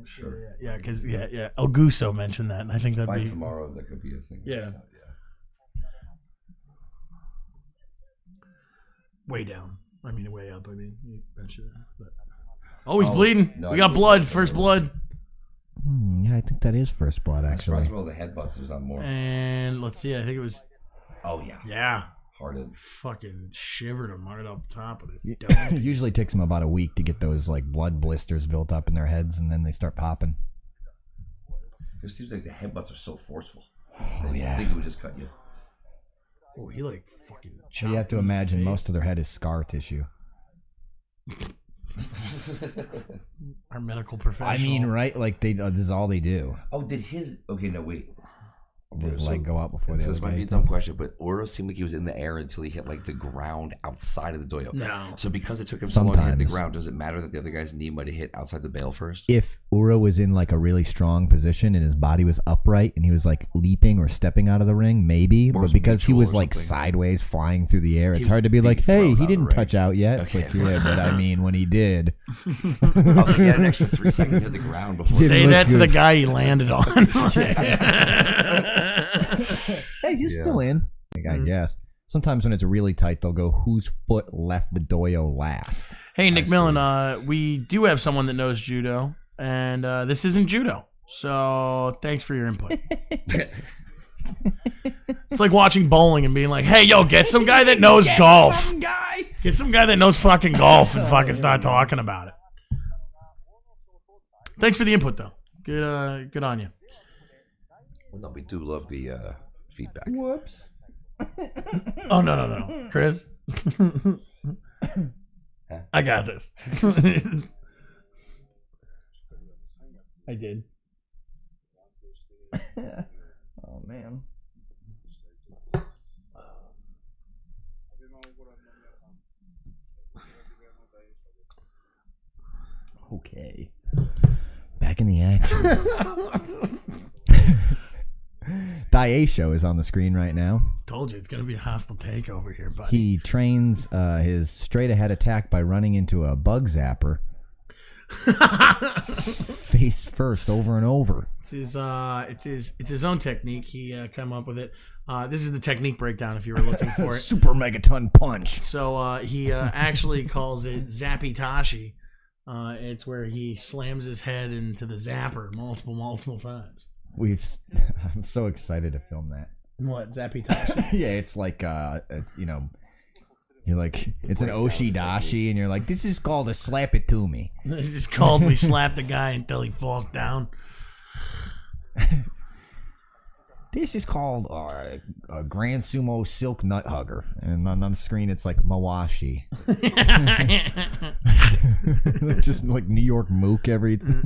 Sure. Yeah, because yeah. El Guso mentioned that, and I think that'd By be tomorrow, that could be a thing. Yeah. way down. I mean, way up. I mean, you mentioned that. But... Oh, he's bleeding. no, We got I blood. think- First blood. Yeah, I think that is first blood, I'm actually. surprised all the headbutts there's not more. And let's see. I think it was. Oh yeah. Yeah. Hearted. Fucking shivered him right up top of this. It usually takes them about a week to get those like blood blisters built up in their heads, and then they start popping. It seems like the headbutts are so forceful. Oh, You yeah. think it would just cut you. Oh, he like fucking. So you have to imagine most of their head is scar tissue. Our medical professional. I mean, right? Like this is all they do. Oh, did his? Okay, no, wait. His leg go up before they. This might be a dumb question, but Oro seemed like he was in the air until he hit like the ground outside of the doyo. No. So because it took him so long to hit the Sometimes. ground, does it matter that the other guy's knee might have hit outside the bail first? If Ura was in like a really strong position and his body was upright and he was like leaping or stepping out of the ring, maybe. Or But was because he neutral was or like something. sideways flying through the air, it's was hard to be being like, thrown hey, out he of the didn't ring. touch out yet. It's Okay. like, yeah, but I mean, when he did. I was like, he had an extra 3 seconds to hit the ground before. Didn't Say look that to the good. guy he landed on. Hey, he's Yeah. still in. Like, I guess. Sometimes when it's really tight, they'll go, whose foot left the doyo last? Hey, Nick I Millen, we do have someone that knows judo, and this isn't judo. So thanks for your input. It's like watching bowling and being like, hey, yo, get some guy that knows golf. Get some guy that knows fucking golf and fucking start talking about it. Thanks for the input, though. Good on you. Well, no, we do love the feedback. Whoops. Oh, no. Chris? I got this. I did. Oh, man. Okay. Back in the action. Daisho is on the screen right now. Told you it's going to be a hostile takeover here, buddy. He trains his straight ahead attack by running into a bug zapper. Face first, over and over. It's his own technique. He come up with it. This is the technique breakdown if you were looking for it. Super megaton punch. So he actually calls it Zappy-tashi. It's where he slams his head into the zapper multiple times. I'm so excited to film that. What, Zappy-tashi? Yeah, it's like it's you're like, it's an Oshi-dashi, and you're like, this is called a slap it to me. This is called we slap the guy until he falls down. This is called a Grand Sumo Silk Nut Hugger. And on the screen, it's like Mawashi. Just like New York mook everything.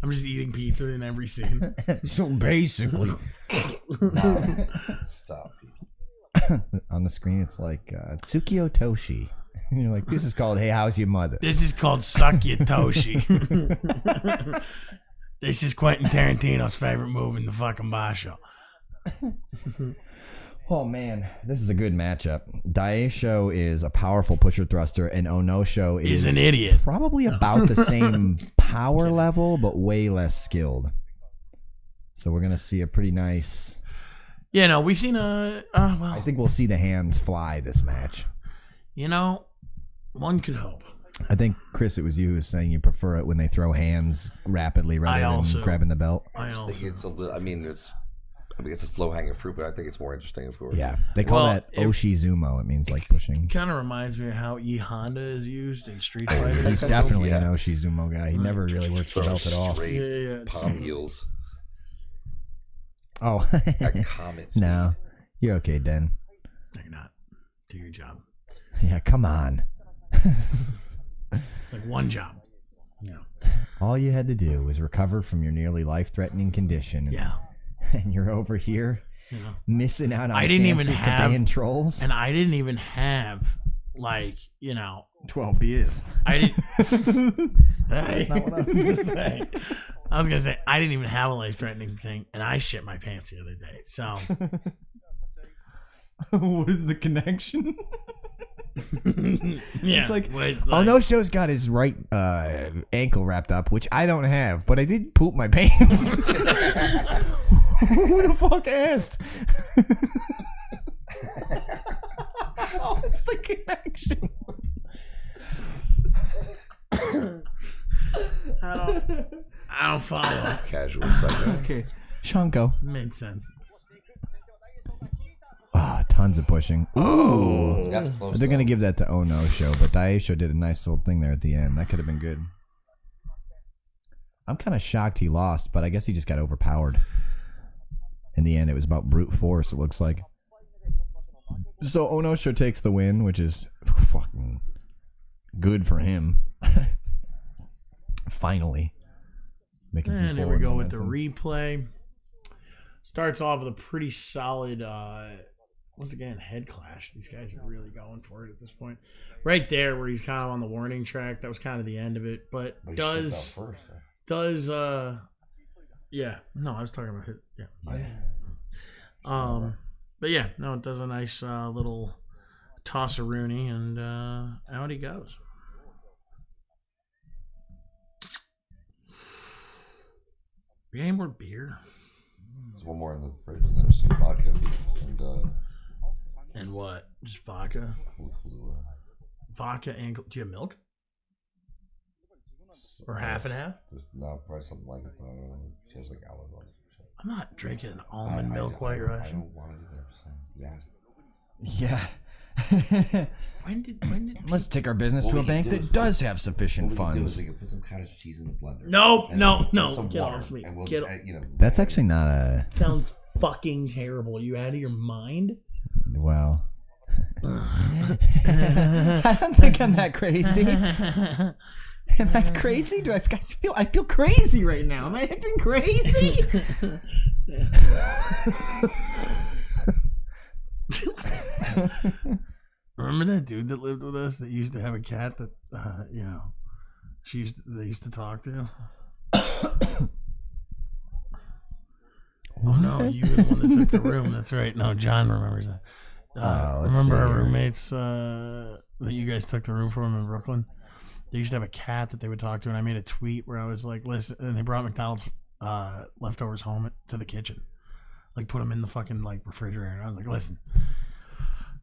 I'm just eating pizza in every scene. So basically. Stop. On the screen, it's like Tsukio Toshi. And you're like, this is called Hey, How's Your Mother? This is called Suck Your Toshi. This is Quentin Tarantino's favorite move in the fucking Basho. Oh, man. This is a good matchup. Daisho is a powerful pusher thruster, and Onosho is an idiot. Probably about the same power level, but way less skilled. So we're going to see a pretty nice... Yeah, no, we've seen I think we'll see the hands fly this match. You know, one could hope. I think, Chris, it was you who was saying you prefer it when they throw hands rapidly rather than grabbing the belt. I think it's a little. I guess it's low hanging fruit, but I think it's more interesting, of course. Yeah, they call that Oshizumo. It means like pushing. Kind of reminds me of how E Honda is used in Street Fighter. He's definitely an Oshizumo guy. He never really works the belt at all. Yeah. Palm heels. Oh, That comet. no, you're okay, Den. No, you're not. Do your job. Yeah, come on. Like one job. Yeah. All you had to do was recover from your nearly life-threatening condition. Yeah. And you're over here missing out on I didn't even chances have to ban trolls. And I didn't even have 12 beers. I didn't. That's not what I was gonna say. I was gonna say I didn't even have a life-threatening thing, and I shit my pants the other day. So, what is the connection? yeah, it's like, Onosho's got his right ankle wrapped up, which I don't have, but I did poop my pants. Who the fuck asked? Oh, it's the connection. I don't follow. Casual second. Okay, CHANKO. Made sense. Tons of pushing. Ooh, That's close. they're gonna give that to Onosho, but Daisho did a nice little thing there at the end. That could have been good. I'm kind of shocked he lost, but I guess he just got overpowered. In the end, it was about brute force, it looks like. So Onosho takes the win, which is fucking good for him. Finally. Making some And here we forward go with the momentum. replay. Starts off with a pretty solid, once again, head clash. These guys are really going for it at this point. Right there where he's kind of on the warning track. That was kind of the end of it. But yeah. No, I was talking about his, but yeah, no, it does a nice little toss-a-rooney, and out he goes. We got any more beer? There's one more in the fridge, and there's some vodka And what? Just vodka? Vodka and... Do you have milk? Or half and half? No, probably something like it. But I don't know. She has like almond. I'm not drinking an almond milk while you're I Russian. don't want it either. So, Yeah. When did Let's take our business What to a we can bank do that is- does have sufficient What we can do funds. is we can put some cottage cheese in the blender. No, And no, put no. Some Get water, off me. and we'll Get just, you know. That's actually not a sounds fucking terrible. You out of your mind? well. I don't think I'm that crazy. Am I crazy? Do I guys feel? I feel crazy right now. Am I acting crazy? Remember that dude that lived with us that used to have a cat that they used to talk to? Oh no, you were the one that took the room. That's right. No, John remembers that. Let's Remember see our here. roommates that you guys took the room from in Brooklyn? They used to have a cat that they would talk to, and I made a tweet where I was like, "Listen," and they brought McDonald's leftovers home to the kitchen, like put them in the fucking like refrigerator. And I was like, "Listen,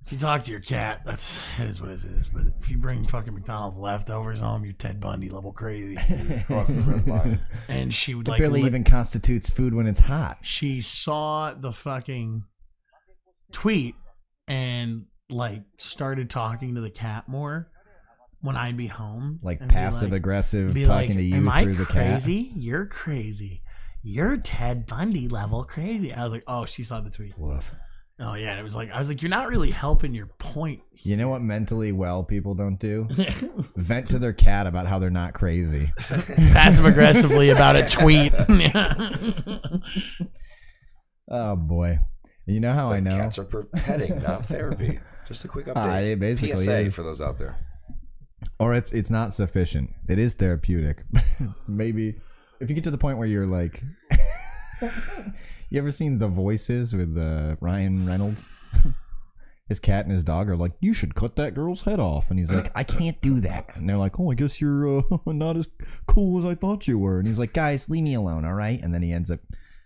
if you talk to your cat, it is what it is. But if you bring fucking McDonald's leftovers home, you're Ted Bundy level crazy." Cross the red line. And she would It like barely even constitutes food when it's hot. she saw the fucking tweet and like started talking to the cat more when I'd be home, Like and be passive aggressive be talking like, to you "Am I through the crazy? You're crazy. You're Ted Bundy level crazy." I was like, "Oh, she saw the tweet." cat. Woof. Oh yeah, and it was like I was like, "You're not really helping your point." You know what mentally well people don't do? Vent to their cat about how they're not crazy. Passive aggressively about a tweet. Oh boy. You know how It's I like know? cats are for petting, not therapy. Just a quick update. It basically PSA is. for those out there. Or it's not sufficient. It is therapeutic. Maybe if you get to the point where you're like, you ever seen The Voices with Ryan Reynolds? His cat and his dog are like, "You should cut that girl's head off," and he's like, "I can't do that." And they're like, "Oh, I guess you're not as cool as I thought you were." And he's like, "Guys, leave me alone, all right?" And then he ends up,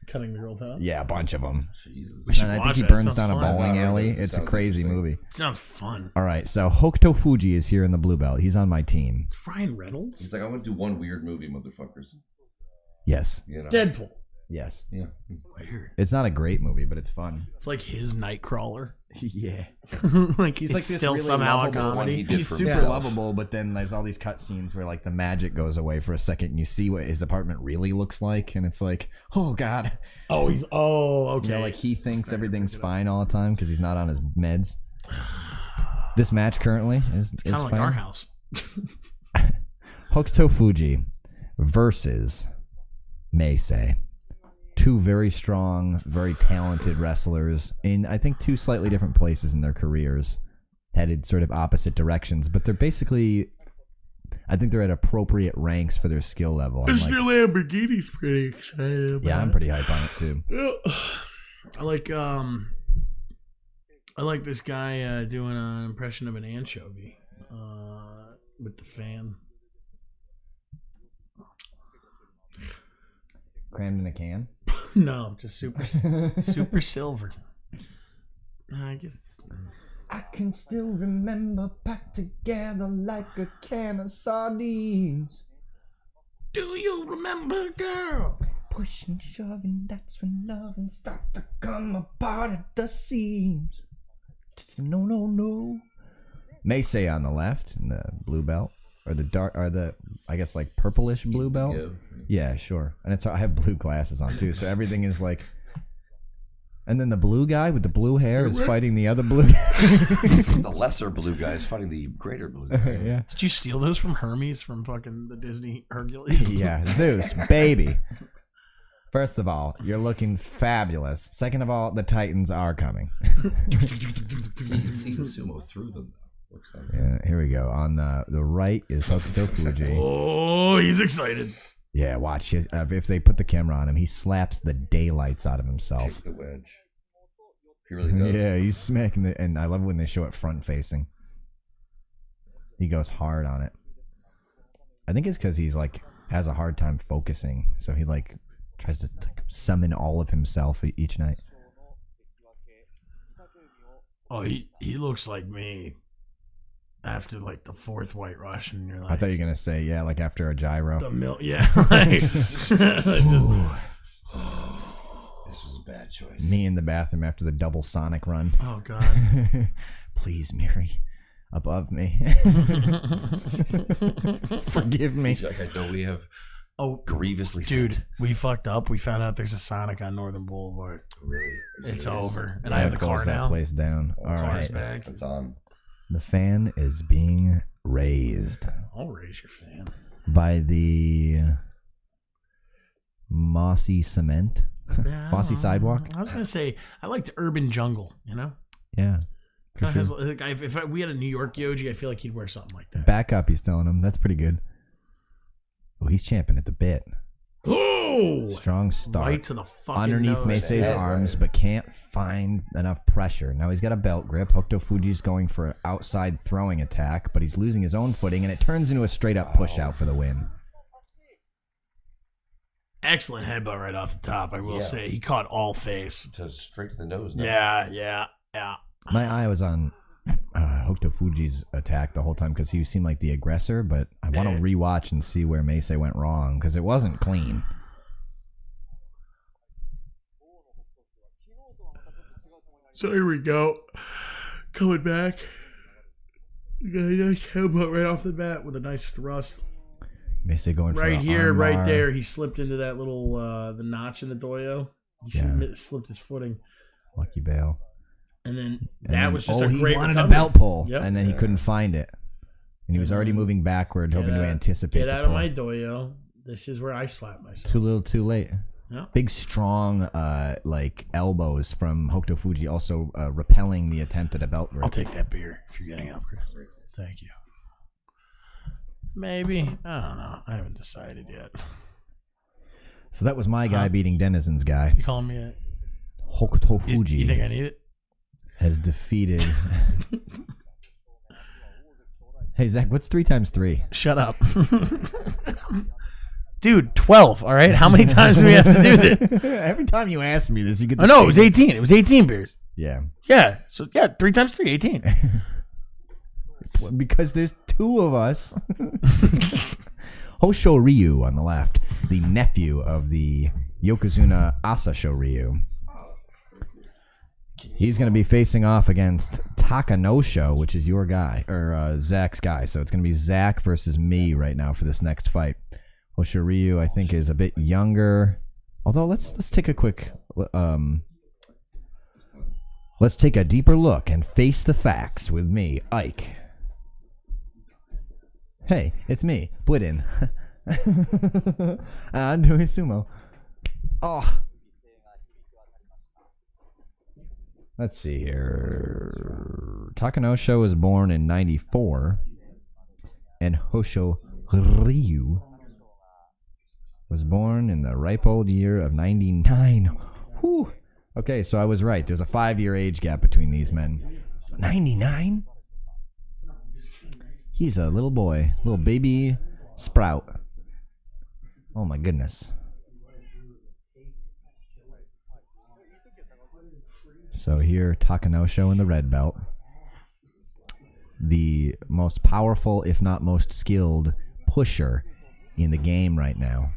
Cutting the girl's head off. yeah, a bunch of them. Jesus. We should And I watch think he that. burns Sounds down a fun. bowling Yeah, alley. it It's a sounds crazy interesting. movie. It sounds fun. All right, so Hokuto Fuji is here in the blue belt. He's on my team. It's Ryan Reynolds. He's like, I want to do one weird movie, motherfuckers. Yes. You know? Deadpool. Yes. Yeah. Weird. It's not a great movie, but it's fun. It's like his Nightcrawler. Yeah. Like He's it's like this still really somehow a lovable one he comedy. did He's for super himself. lovable, but then there's all these cutscenes where like the magic goes away for a second and you see what his apartment really looks like, and it's like, oh god. Oh, he's okay. You know, like he thinks everything's fine all the time because he's not on his meds. This match currently is Kind of like fine. our house. Hokuto Fuji versus Meisei. Two very strong, very talented wrestlers in, I think, two slightly different places in their careers, headed sort of opposite directions, but they're basically, I think they're at appropriate ranks for their skill level. I'm like, Lamborghini's pretty excited about yeah, I'm pretty hype on it too. I like this guy doing an impression of an anchovy with the fan. Crammed in a can. No, just super silver. I guess. I can still remember packed together like a can of sardines. Do you remember, girl? Pushing, shoving, that's when loving starts to come apart at the seams. No, no, no. Meisei on the left, in the blue belt, or the dark, or the, I guess like purplish blue belt. Yeah, sure. And it's I have blue glasses on too, so everything is like. And then the blue guy with the blue hair is fighting the other blue guy. The lesser blue guy is fighting the greater blue guy. Yeah. Did you steal those from Hermes from fucking the Disney Hercules? Yeah, Zeus, baby. First of all, you're looking fabulous. Second of all, the Titans are coming. You can see the sumo through them, though. Looks like. Yeah, here we go. On the right is Hokuto Fuji. Oh, he's excited. Yeah, watch. If they put the camera on him, he slaps the daylights out of himself. Take the wedge. He really does. Yeah, he's smacking it. And I love when they show it front facing. He goes hard on it. I think it's because he's like has a hard time focusing. So he like tries to summon all of himself each night. Oh, he looks like me. after like the fourth White Russian, and you're like, I thought you were gonna say like after a gyro. the milk. Yeah, like, just, This was a bad choice. Me in the bathroom after the double Sonic run. oh god. Please, Mary, above me. Forgive me. Like I know we have Oh, grievously dude, sinned. we fucked up. We found out there's a Sonic on Northern Boulevard. Really? It's over, and Yeah, I have the close car that now. place down. All Car's right. back. It's on. The fan is being raised I'll raise your fan. by the mossy cement. Yeah, Mossy sidewalk? I was gonna say I like the urban jungle. You know, Yeah. For Kinda sure. has, like, if we had a New York Yoji, I feel like he'd wear something like that. Back up, he's telling him. That's pretty good. Oh, he's champing at the bit. Oh, Strong start. right to the fucking Underneath nose. Meisei's arms, but can't find enough pressure. Now he's got a belt grip. Hokuto Fuji's going for an outside throwing attack, but he's losing his own footing, and it turns into a straight-up push-out for the win. Excellent headbutt right off the top. I will say he caught all face. To straight to the nose. Now. Yeah. My eye was on Hokuto Fuji's attack the whole time because he seemed like the aggressor, but I want to rewatch and see where Meisei went wrong because it wasn't clean. So here we go. Coming back. You got a nice headbutt right off the bat with a nice thrust. Meisei going for Right an here, right armbar. there. He slipped into that little the notch in the doyo. He slipped his footing. Lucky bail. And then And that then- was just a he great wanted recovery. a belt pull, Yep. and then he couldn't find it. And he was already moving backward, hoping to anticipate Get the out of pull. my doyo. This is where I slap myself. Too little, too late. Yeah. Big, strong, like elbows from Hokuto Fuji, also repelling the attempt at a belt rip. I'll take that beer if you're getting up, Chris. Thank you. Maybe. I don't know. I haven't decided yet. So that was my guy beating Denizen's guy. You calling me a... Hokuto Fuji You think I need it? has defeated. Hey Zach, what's 3 times 3? Shut up. Dude, 12, all right? How many times do we have to do this? Every time you ask me this, you get. Oh, no, it was 18. It was 18 beers. Yeah. Yeah. So, 3 times 3, 18. Because there's 2 of us. Hosho Ryu on the left, the nephew of the Yokozuna Asasho Ryu. He's going to be facing off against Takanosho, which is your guy, or Zach's guy. So it's going to be Zach versus me right now for this next fight. Hosho Ryu, I think, is a bit younger. Although, let's take a quick... let's take a deeper look and face the facts with me, Ike. Hey, it's me, Blitten. I'm doing sumo. Oh. Let's see here. Takanosho was born in 94, and Hosho Ryu was born in the ripe old year of 99. Whew. Okay, so I was right. There's a 5-year age gap between these men. 99? He's a little boy, little baby sprout. Oh my goodness. So here, Takanosho in the red belt. The most powerful, if not most skilled, pusher in the game right now.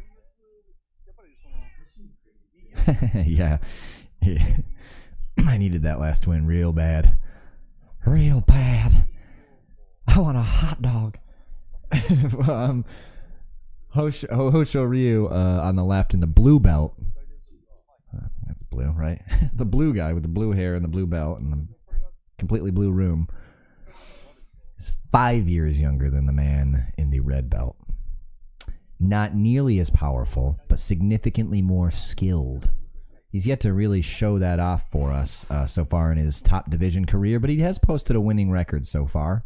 Yeah. I needed that last win real bad. Real bad. I want a hot dog. Hosho Ryu on the left in the blue belt. That's blue, right? The blue guy with the blue hair and the blue belt and the completely blue room is 5 years younger than the man in the red belt. Not nearly as powerful, but significantly more skilled. He's yet to really show that off for us so far in his top division career, but he has posted a winning record so far.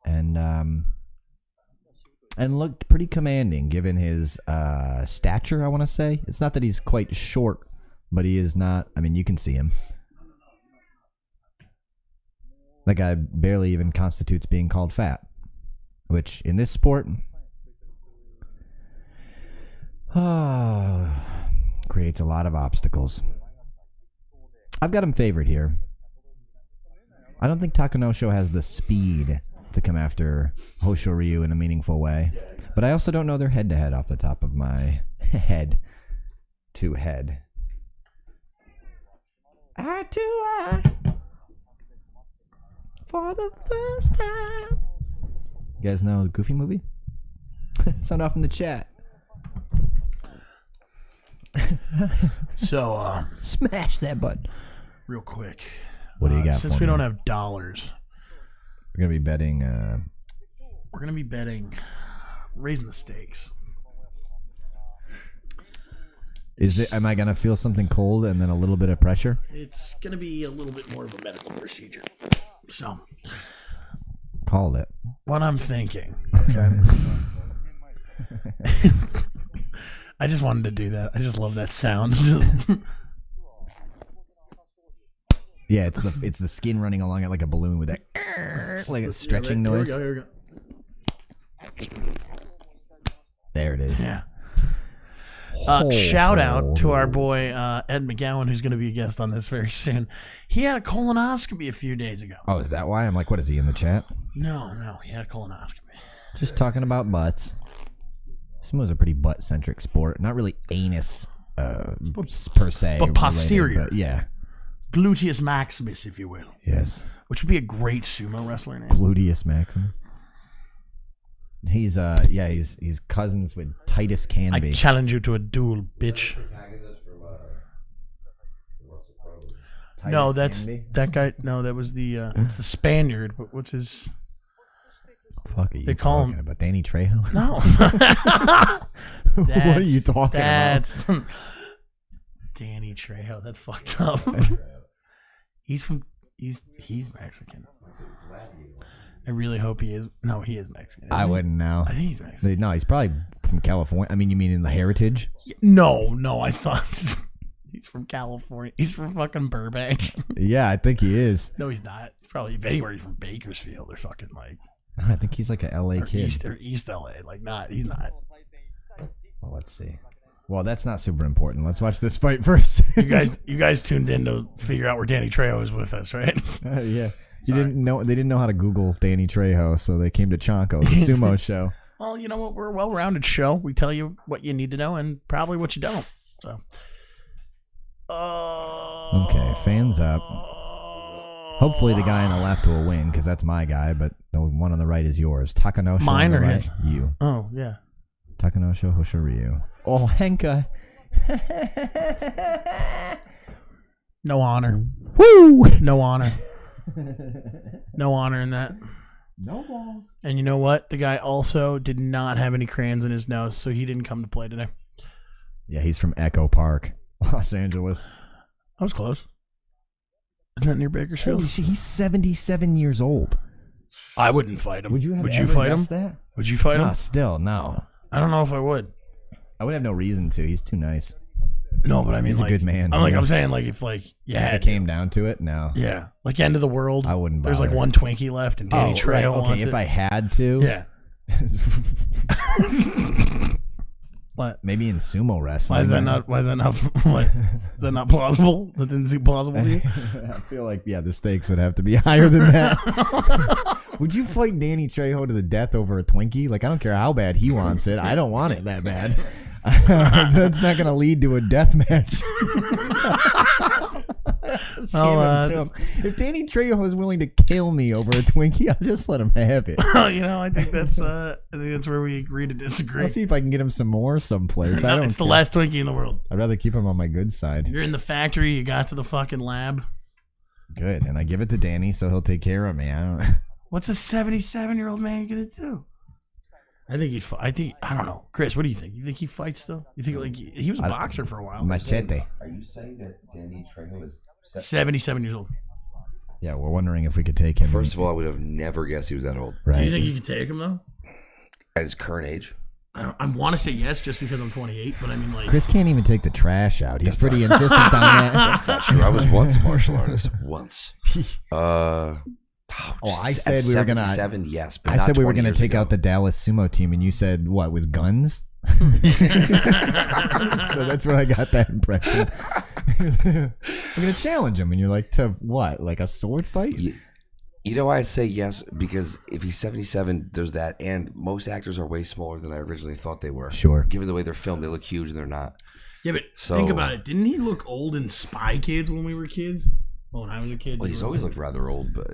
And looked pretty commanding given his stature, I want to say. It's not that he's quite short, but he is not. I mean, you can see him. That guy barely even constitutes being called fat, which in this sport creates a lot of obstacles. I've got him favored here. I don't think Takanosho has the speed to come after Hosho Ryu in a meaningful way. But I also don't know their head-to-head off the top of my head. To head. Eye to eye. For the first time. You guys know the Goofy movie? Sound off in the chat. So, Smash that button. real quick. What do you got Since for we me? don't have dollars, We're going to be betting... we're going to be betting, raising the stakes. Am I going to feel something cold and then a little bit of pressure? It's going to be a little bit more of a medical procedure. So, Called it. what I'm thinking, okay? I just wanted to do that. I just love that sound. Just Yeah, it's the skin running along it like a balloon with that like a stretching noise. Here we go. There it is. Yeah. Shout out to our boy Ed McGowan, who's going to be a guest on this very soon. He had a colonoscopy a few days ago. Oh, is that why? I'm like, what is he in the chat? No, he had a colonoscopy. Just talking about butts. Sumo's a pretty butt-centric sport. Not really anus per se. But posterior. But yeah. Gluteus maximus, if you will. Yes. Which would be a great sumo wrestler name. Gluteus maximus. He's he's cousins with Titus Canby. I challenge you to a duel, bitch. No, that's that guy. No, that was the it's the Spaniard. But what's his? Fuck are you They call talking him- about? Danny Trejo? No. What are you talking That's Danny Trejo. That's fucked up. He's Mexican. I really hope he is. No, he is Mexican. I isn't he? wouldn't know. I think he's Mexican. No, he's probably from California. I mean, you mean in the heritage? No, I thought he's from California. He's from fucking Burbank. Yeah, I think he is. No, he's not. It's probably, if anywhere, he's from Bakersfield or fucking like I think he's like a LA kid. East LA. Like, not. He's not. Well, let's see. Well, that's not super important. Let's watch this fight first. You guys tuned in to figure out where Danny Trejo is with us, right? Yeah. You didn't know. They didn't know how to Google Danny Trejo, so they came to CHANKO, the sumo show. Well, you know what? We're a well-rounded show. We tell you what you need to know and probably what you don't. So. Okay, fans up. Hopefully the guy on the left will win, because that's my guy, but the one on the right is yours. Takanosho. Mine on the or right, his? You. Oh, yeah. Takanosho Hoshoryu. Oh, Henka. No honor. Woo! No honor. No honor in that. No balls. And you know what? The guy also did not have any crayons in his nose, so he didn't come to play today. Yeah, he's from Echo Park, Los Angeles. I was close. Isn't that near Bakersfield? Holy shit, he's 77 years old. I wouldn't fight him. Would you have Would ever you fight him? guessed that? Would you fight No, him? still, no. I don't know if I would. I would have no reason to. He's too nice. No, but I mean, He's a like, good man, I'm yeah. saying, like, if like you If had it came down to it, no. yeah, like end of the world. I wouldn't There's like bother. one Twinkie left, and Danny Trejo right. Okay, wants if it. I had to. Yeah. What? Maybe in sumo wrestling. Why is that not? Why is that not? What? Is that not plausible? That didn't seem plausible to you? I feel like, yeah, the stakes would have to be higher than that. Would you fight Danny Trejo to the death over a Twinkie? Like, I don't care how bad he wants it. I don't want it that bad. That's not going to lead to a death match. If Danny Trejo is willing to kill me over a Twinkie, I'll just let him have it. You know, I think that's where we agree to disagree. I'll see if I can get him some more someplace. I No, don't it's the care. last Twinkie in the world. I'd rather keep him on my good side. You're in the factory. You got to the fucking lab. Good, and I give it to Danny so he'll take care of me. I don't. What's a 77-year-old man gonna do? I think he'd. I don't know, Chris. What do you think? You think he fights still? You think like he was a boxer for a while? Machete. Are you saying that Danny Trejo is 77 years old. Yeah, we're wondering if we could take him. First of all, I would have never guessed he was that old. right? Do you think you could take him though? At his current age. I want to say yes, just because I'm 28. But I mean, like, Chris can't even take the trash out. He's pretty insistent on that. That's not true. I was once a martial artist. Once. I said we were gonna. 77, yes. But I not said we were 20 gonna years take ago. out the Dallas sumo team, and you said what with guns? So that's where I got that impression. We're gonna challenge him, and you're like, to what? Like a sword fight? You know why I say yes? Because if he's 77, there's that, and most actors are way smaller than I originally thought they were. Sure. Given the way they're filmed, they look huge and they're not. Yeah, but So- think about it. Didn't he look old in Spy Kids when we were kids? Well, when I was a kid. Well, he's always looked rather old, but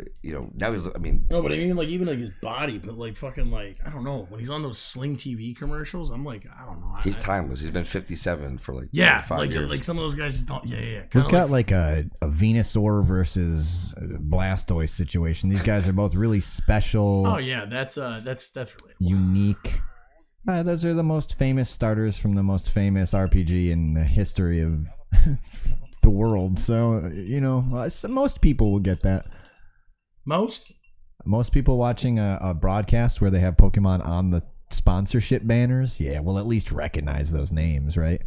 now he's. I mean, No, but I mean, like even like his body, but like fucking like I don't know. When he's on those Sling TV commercials, I'm like I don't know. he's timeless. He's been 57 for like Yeah, 5 like years. like some of those guys just don't. Yeah. We've Kinda got like a Venusaur versus Blastoise situation. These guys are both really special, Oh yeah, that's relatable. unique. Those are the most famous starters from the most famous RPG in the history of the world. So, most people will get that. Most people watching a broadcast where they have Pokemon on the sponsorship banners, will at least recognize those names, right?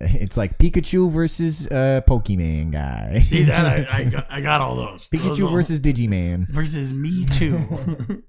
It's like Pikachu versus Pokemon guy. See that I got all those. Pikachu versus Digiman. versus me too.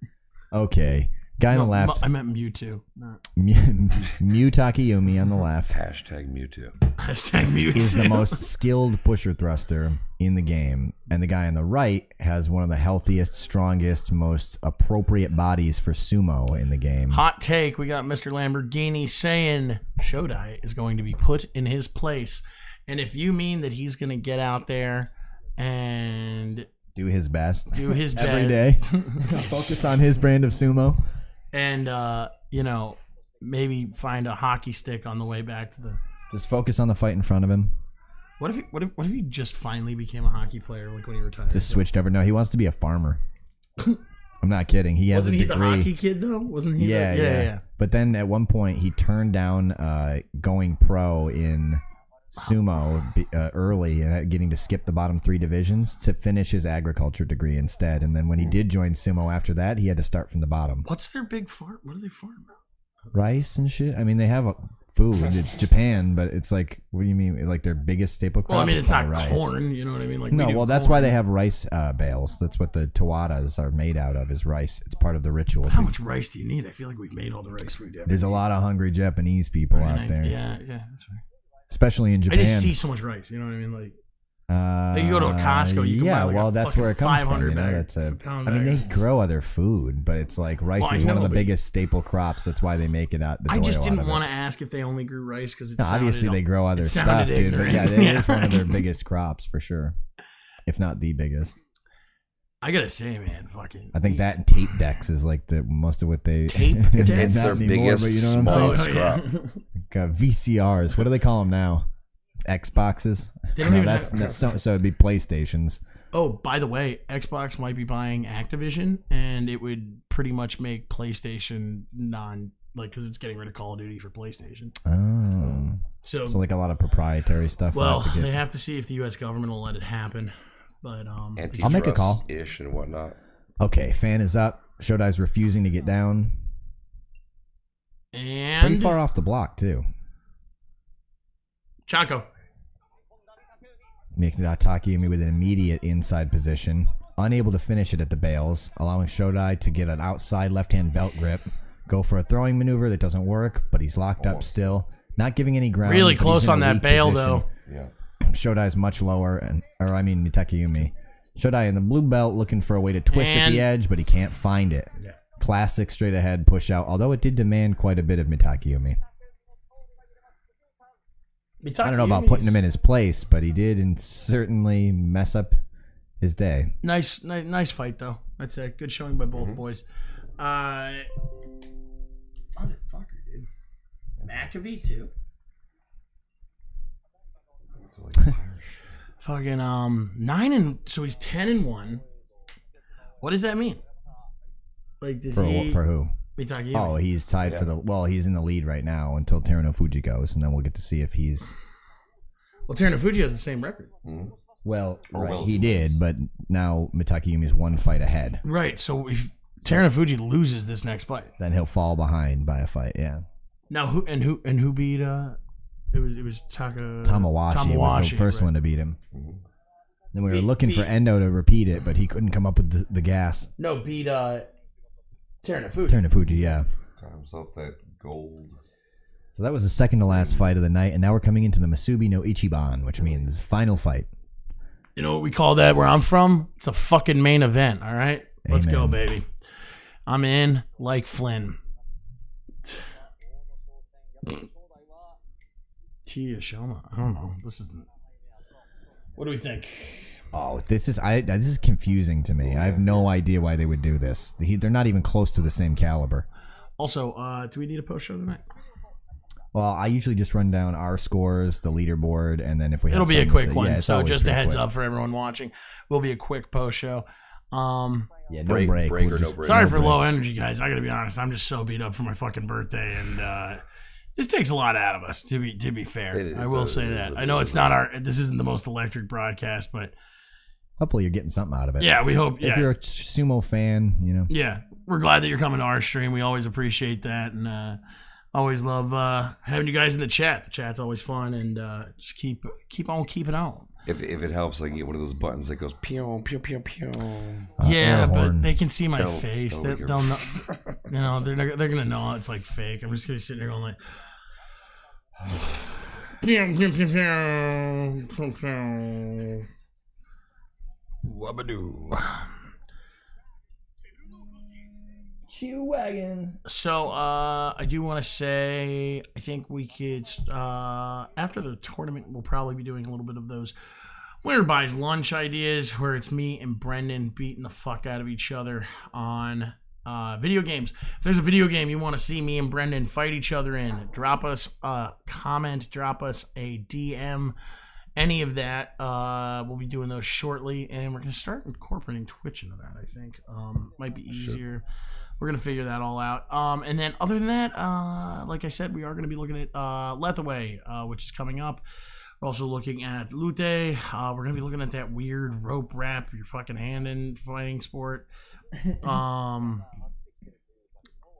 Okay. Guy on the left. I meant Mewtwo. Not Mew Takayumi on the left Hashtag Mewtwo. hashtag Mewtwo. is the most skilled pusher thruster in the game. And the guy on the right has one of the healthiest, strongest, most appropriate bodies for sumo in the game. Hot take. We got Mr. Lamborghini saying Shodai is going to be put in his place. And if you mean that he's going to get out there and Do his best. do his best Every day. Focus on his brand of sumo. and maybe find a hockey stick on the way back to the. Just focus on the fight in front of him. What if he just finally became a hockey player like when he retired? Just switched over. No, he wants to be a farmer. I'm not kidding. He has Wasn't a he degree. the hockey kid though? Wasn't he? Yeah. But then at one point he turned down going pro in sumo early and getting to skip the bottom 3 divisions to finish his agriculture degree instead. And then when he did join sumo after that, he had to start from the bottom. What's their big farm? What do they farm? Rice and shit. I mean, they have food. It's Japan, but it's like, what do you mean? Like their biggest staple crop? Well, I mean, is it's not probably rice. corn. You know what I mean? Like No, we do well, that's corn. why they have rice bales. That's what the tawadas are made out of, is rice. It's part of the ritual. How much rice do you need? I feel like we've made all the rice food. There's a lot of hungry Japanese people out there, Yeah, that's right. especially in I Japan. just see so much rice. You know what I mean? Like you go to a Costco, you can yeah, buy like well, a that's fucking where it comes from. 500 You know, bag, that's a. pound I mean, bag. they grow other food, but it's like rice Well, I is one of know, the but- biggest staple crops. That's why they make it out. I just didn't want to ask if they only grew rice because No, obviously they grow other stuff, sounded dude. But yeah, ignorant. it is one of their biggest crops for sure, if not the biggest. I gotta say, man, fucking. I think that and tape decks is like the most of what they Tape not decks? It's their anymore, biggest, but you know what I'm smallest saying? crop. Like, VCRs. What do they call them now? Xboxes. They don't No, even that's have- so it'd be PlayStations. Oh, by the way, Xbox might be buying Activision, and it would pretty much make PlayStation because it's getting rid of Call of Duty for PlayStation. Oh, So so like a lot of proprietary stuff. will well, have to get- they have to see if the U.S. government will let it happen. But I'll make a call. Ish and whatnot. Okay, fan is up. Shodai's refusing to get down. and Pretty far off the block too. CHANKO. Making Takayumi with an immediate inside position. Unable to finish it at the bales, allowing Shodai to get an outside left-hand belt grip. Go for a throwing maneuver that doesn't work, but he's locked up still. Not giving any ground. Really but he's close in a on that weak bail, position. though. Yeah. Shodai's much lower, Takayumi. Shodai in the blue belt looking for a way to twist at the And- edge, but he can't find it. Yeah. Classic straight ahead push out, although it did demand quite a bit of Takayumi. I don't know about putting him in his place, but he did and certainly mess up his day. Nice fight though. That's a good showing by Mm-hmm. both boys. Motherfucker, dude. McAfee too. Fucking 9 so he's 10-1. What does that mean? Like does he For who? Mitake Oh, he's tied for the. Well, he's in the lead right now until Teruno Fuji goes, and then we'll get to see if he's. Well, Terunofuji has the same record. Well, Or right, well, he did, but now Takayumi is one fight ahead. Right. So if Terunofuji loses this next fight, Then he'll fall behind by a fight. Yeah, now who beat it was Tamawashi was the first right. one to beat him. Then we were Beat- looking for beat- Endo to repeat it, but he couldn't come up with the gas. No, beat Terunofuji. Terunofuji, yeah. Got himself that gold. So that was the second to last fight of the night, and now we're coming into the Masubi no Ichiban, which means final fight. You know what we call that where I'm from? It's a fucking main event, all right? Let's go, Amen. baby. I'm in like Flynn. Shoma. I don't know. This isn't. What do we think? Oh, this is confusing to me. I have no idea why they would do this. They're not even close to the same caliber. Also, do we need a post show tonight? Well, I usually just run down our scores, the leaderboard, and then if we It'll have be a something to quick say- one. yeah, it's So always just a pretty heads quick. up for everyone watching. Will be a quick post show. Yeah, no Break break. or We'll no just- break. Sorry no for break. low energy, guys. I gotta be honest. I'm just so beat up for my fucking birthday, and this takes a lot out of us. To be fair, It I will does. say It is that. a I know bit it's of not our. This isn't the most electric broadcast, but Hopefully you're getting something out of it. yeah, we hope. If you're a sumo fan, you know. Yeah, we're glad that you're coming to our stream. We always appreciate that, and always love having you guys in the chat. The chat's always fun, and just keep on keeping on. If it helps, I can get one of those buttons that goes pew pew pew pew. Yeah, air but horn. they can see my They'll- face. they'll They'll hear. know. They're gonna know it's like fake. I'm just gonna be sitting there going like. Wabadoo. So I do want to say I think we could after the tournament we'll probably be doing a little bit of those winner buys lunch ideas where it's me and Brendan beating the fuck out of each other on video games. If there's a video game you want to see me and Brendan fight each other in, drop us a comment, drop us a DM, any of that. We'll be doing those shortly, and we're gonna start incorporating Twitch into that. I think might be easier. We're going to figure that all out. And then other than that, like I said, we are going to be looking at Lethaway, which is coming up. We're also looking at Lute. We're going to be looking at that weird rope wrap your fucking hand in fighting sport. We're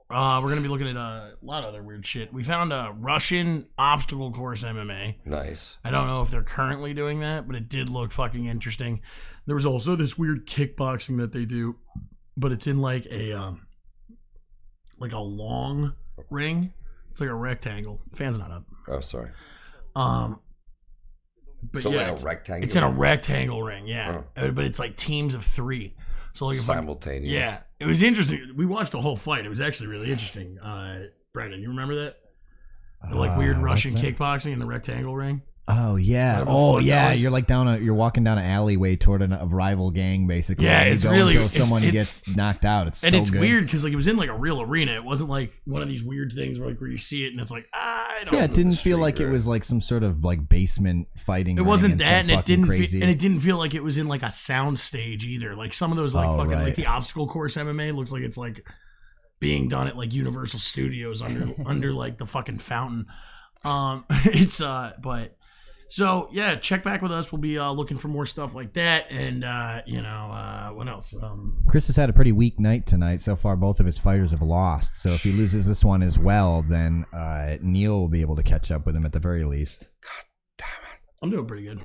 going to be looking at a lot of other weird shit. We found a Russian obstacle course MMA. Nice. I don't know if they're currently doing that, but it did look fucking interesting. There was also this weird kickboxing that they do, but it's in like a long ring. It's like a rectangle. Fan's not up. Oh, sorry. But So yeah, like a it's, rectangle. it's in a rectangle ring. Yeah, but it's like teams of 3. So like if Simultaneous. yeah, it was interesting. We watched the whole fight. It was actually really interesting. Brandon, you remember that? The like weird Russian what's that? kickboxing in the rectangle ring. Oh yeah. Whatever the Oh fuck yeah. that was. You're like you're walking down an alleyway toward a rival gang, basically. Yeah, and you it's go really- until it's- someone it's- gets knocked out. It's And so it's good. weird because like it was in like a real arena. It wasn't like one of these weird things where like where you see it and it's like I don't. Yeah, it know. didn't the feel street, like it right? was like some sort of like basement fighting. It ring wasn't and some that, and it fucking didn't crazy. feel, and it didn't feel like it was in like a sound stage either. Like some of those like Oh, fucking right. like the obstacle course MMA looks like it's like being done at like Universal Studios under like the fucking fountain. It's but so yeah, check back with us. We'll be looking for more stuff like that, and what else? Chris has had a pretty weak night tonight. So far, both of his fighters have lost. So if he loses this one as well, then Neil will be able to catch up with him at the very least. I'm doing pretty good.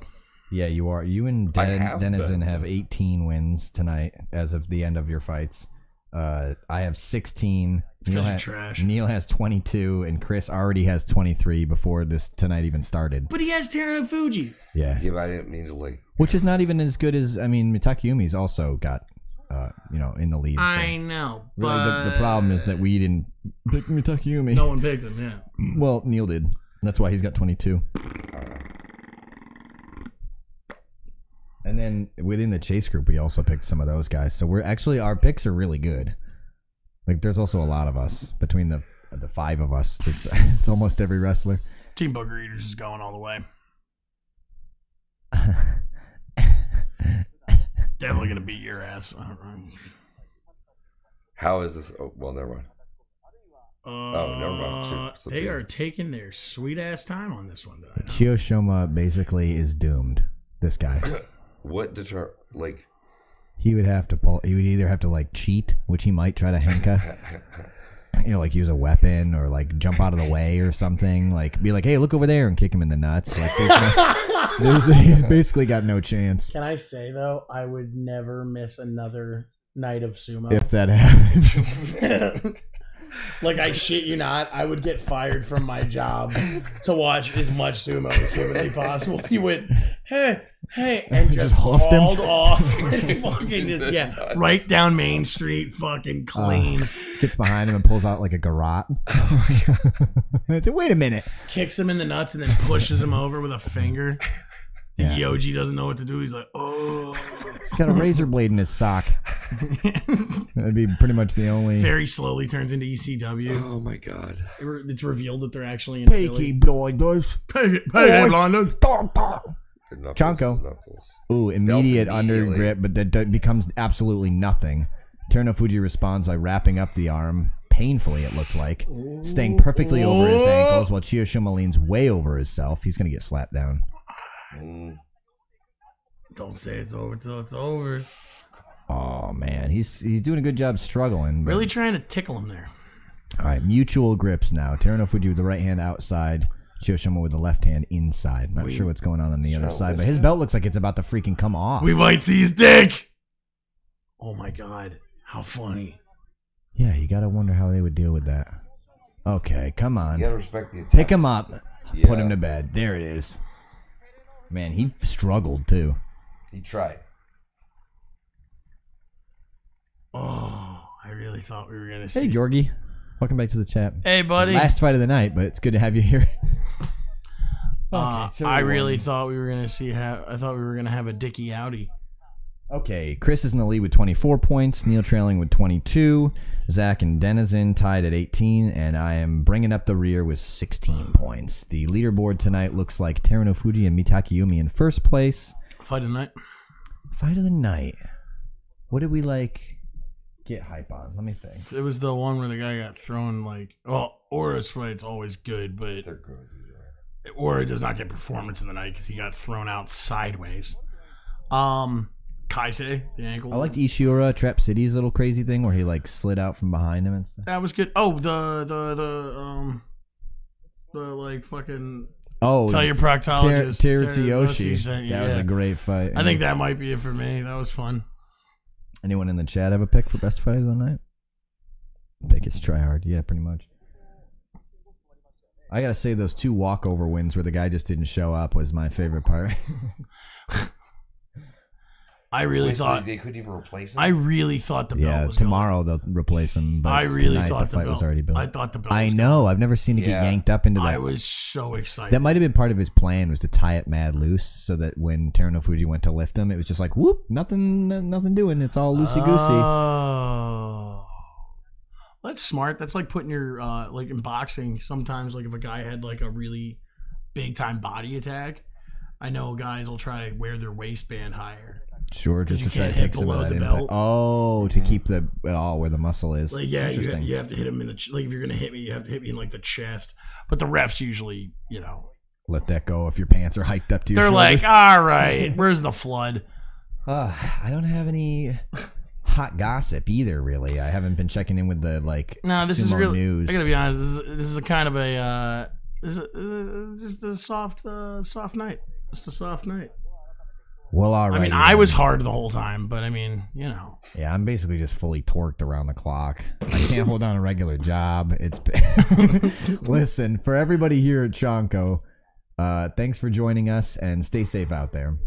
Yeah, you are. You and I have Denizen been. have 18 wins tonight as of the end of your fights. I have 16. It's 'cause you're trash. Neil has 22, and Chris already has 23 before this tonight even started. But he has Teruno Fuji. Yeah, Yeah, but I didn't mean to like. which is not even as good as Mitakeumi's also got, in the lead. So. I know, Really, but the problem is that we didn't pick Mitakeumi. no one picked him. Yeah. Well, Neil did. That's why he's got 22. And then within the chase group, we also picked some of those guys. So our picks are really good. Like, there's also a lot of us between the 5 of us. It's almost every wrestler. Team Booger Eaters is going all the way. Definitely gonna beat your ass. How is this? Oh, well, never mind. Never mind. Shit, They are taking their sweet ass time on this one tonight. Chiyoshima basically is doomed. This guy. What like? He would either have to like cheat, which he might try to henka. Like use a weapon or like jump out of the way or something. Like be like, hey, look over there and kick him in the nuts. Like he's basically got no chance. Can I say though, I would never miss another night of sumo. If that happens. Like I shit you not, I would get fired from my job to watch as much sumo as humanly possible. He went, hey, Hey, and just hoofed him. hauled off. And fucking just, right down Main Street, fucking clean. Gets behind him and pulls out like a garrote. Wait a minute. Kicks him in the nuts and then pushes him over with a finger. The Yeah. Yoji doesn't know what to do. He's like, oh. He's got a razor blade in his sock. That'd be pretty much the only. Very slowly turns into ECW. Oh my god. It's revealed that they're actually in Philly. blinders. Hey, Blinders. CHANKO. Ooh, immediate under immediately. grip, but that becomes absolutely nothing. Terunofuji responds by wrapping up the arm, painfully it looks like, staying perfectly over his ankles while Chiyoshima leans way over himself. He's going to get slapped down. Don't say it's over till it's over. Oh, man. He's doing a good job struggling. But... Really trying to tickle him there. All right, mutual grips now. Terunofuji with the right hand outside. Chiyoshima with the left hand inside. Not sure what's going on the other side, but his belt looks like it's about to freaking come off. We might see his dick. Oh my god. How funny. Yeah, you got to wonder how they would deal with that. Okay, come on. You gotta respect the attack. Pick him up. Yeah. Put him to bed. There it is. Man, he struggled too. He tried. Oh, I really thought we were going to see. Hey, Georgie. Welcome back to the chat. Hey, buddy. Last fight of the night, but it's good to have you here. I really thought we were going to see I thought we were going to have a Dickie Outie. Okay, Chris is in the lead with 24 points, Neil trailing with 22, Zach and Denizen tied at 18, and I am bringing up the rear with 16 points. The leaderboard tonight looks like Terunofuji and Mitakayumi in first place. Fight of the night. Fight of the night. What did we get hype on? Let me think. It was the one where the guy got thrown Aura's fight's always good, but They're good. Aura does not get performance in the night because he got thrown out sideways. Kaisei, the ankle. I liked Ishiura, Trap City's little crazy thing where he slid out from behind him and stuff. That was good. Oh, the fucking tell your proctologist. Teruyoshi. That That was a great fight. I think that might be it for me. That was fun. Anyone in the chat have a pick for best fight of the night? I think it's Try Hard. Yeah, pretty much. I gotta say those 2 walkover wins where the guy just didn't show up was my favorite part. I really thought they couldn't even replace him. I really thought the belt was tomorrow they'll replace him. But I really tonight thought the fight was belt already built. I thought the belt. I was know. I've never seen it get Yeah. yanked up into that. I was so excited. That might have been part of his plan was to tie it mad loose so that when Terunofuji went to lift him, it was just like whoop, nothing doing. It's all loosey goosey. Oh, that's smart. That's like putting your in boxing. Sometimes if a guy had a really big time body attack, I know guys will try to wear their waistband higher. Sure, just you to try to can't hit take some of below that the impact. belt. Oh, to keep the where the muscle is. Interesting. You have to hit him in the if you're gonna hit me, you have to hit me in the chest. But the refs usually, Let that go if your pants are hiked up to your they're shoulders. all right, where's the flood? I don't have any hot gossip either. Really, I haven't been checking in with the No, this Sumo is really. news. I gotta be honest. This is a kind of a just a soft night. Just a soft night. Well, all right. I mean, I was hard the whole time, but Yeah, I'm basically just fully torqued around the clock. I can't hold down a regular job. It's listen for everybody here at CHANKO. Thanks for joining us and stay safe out there.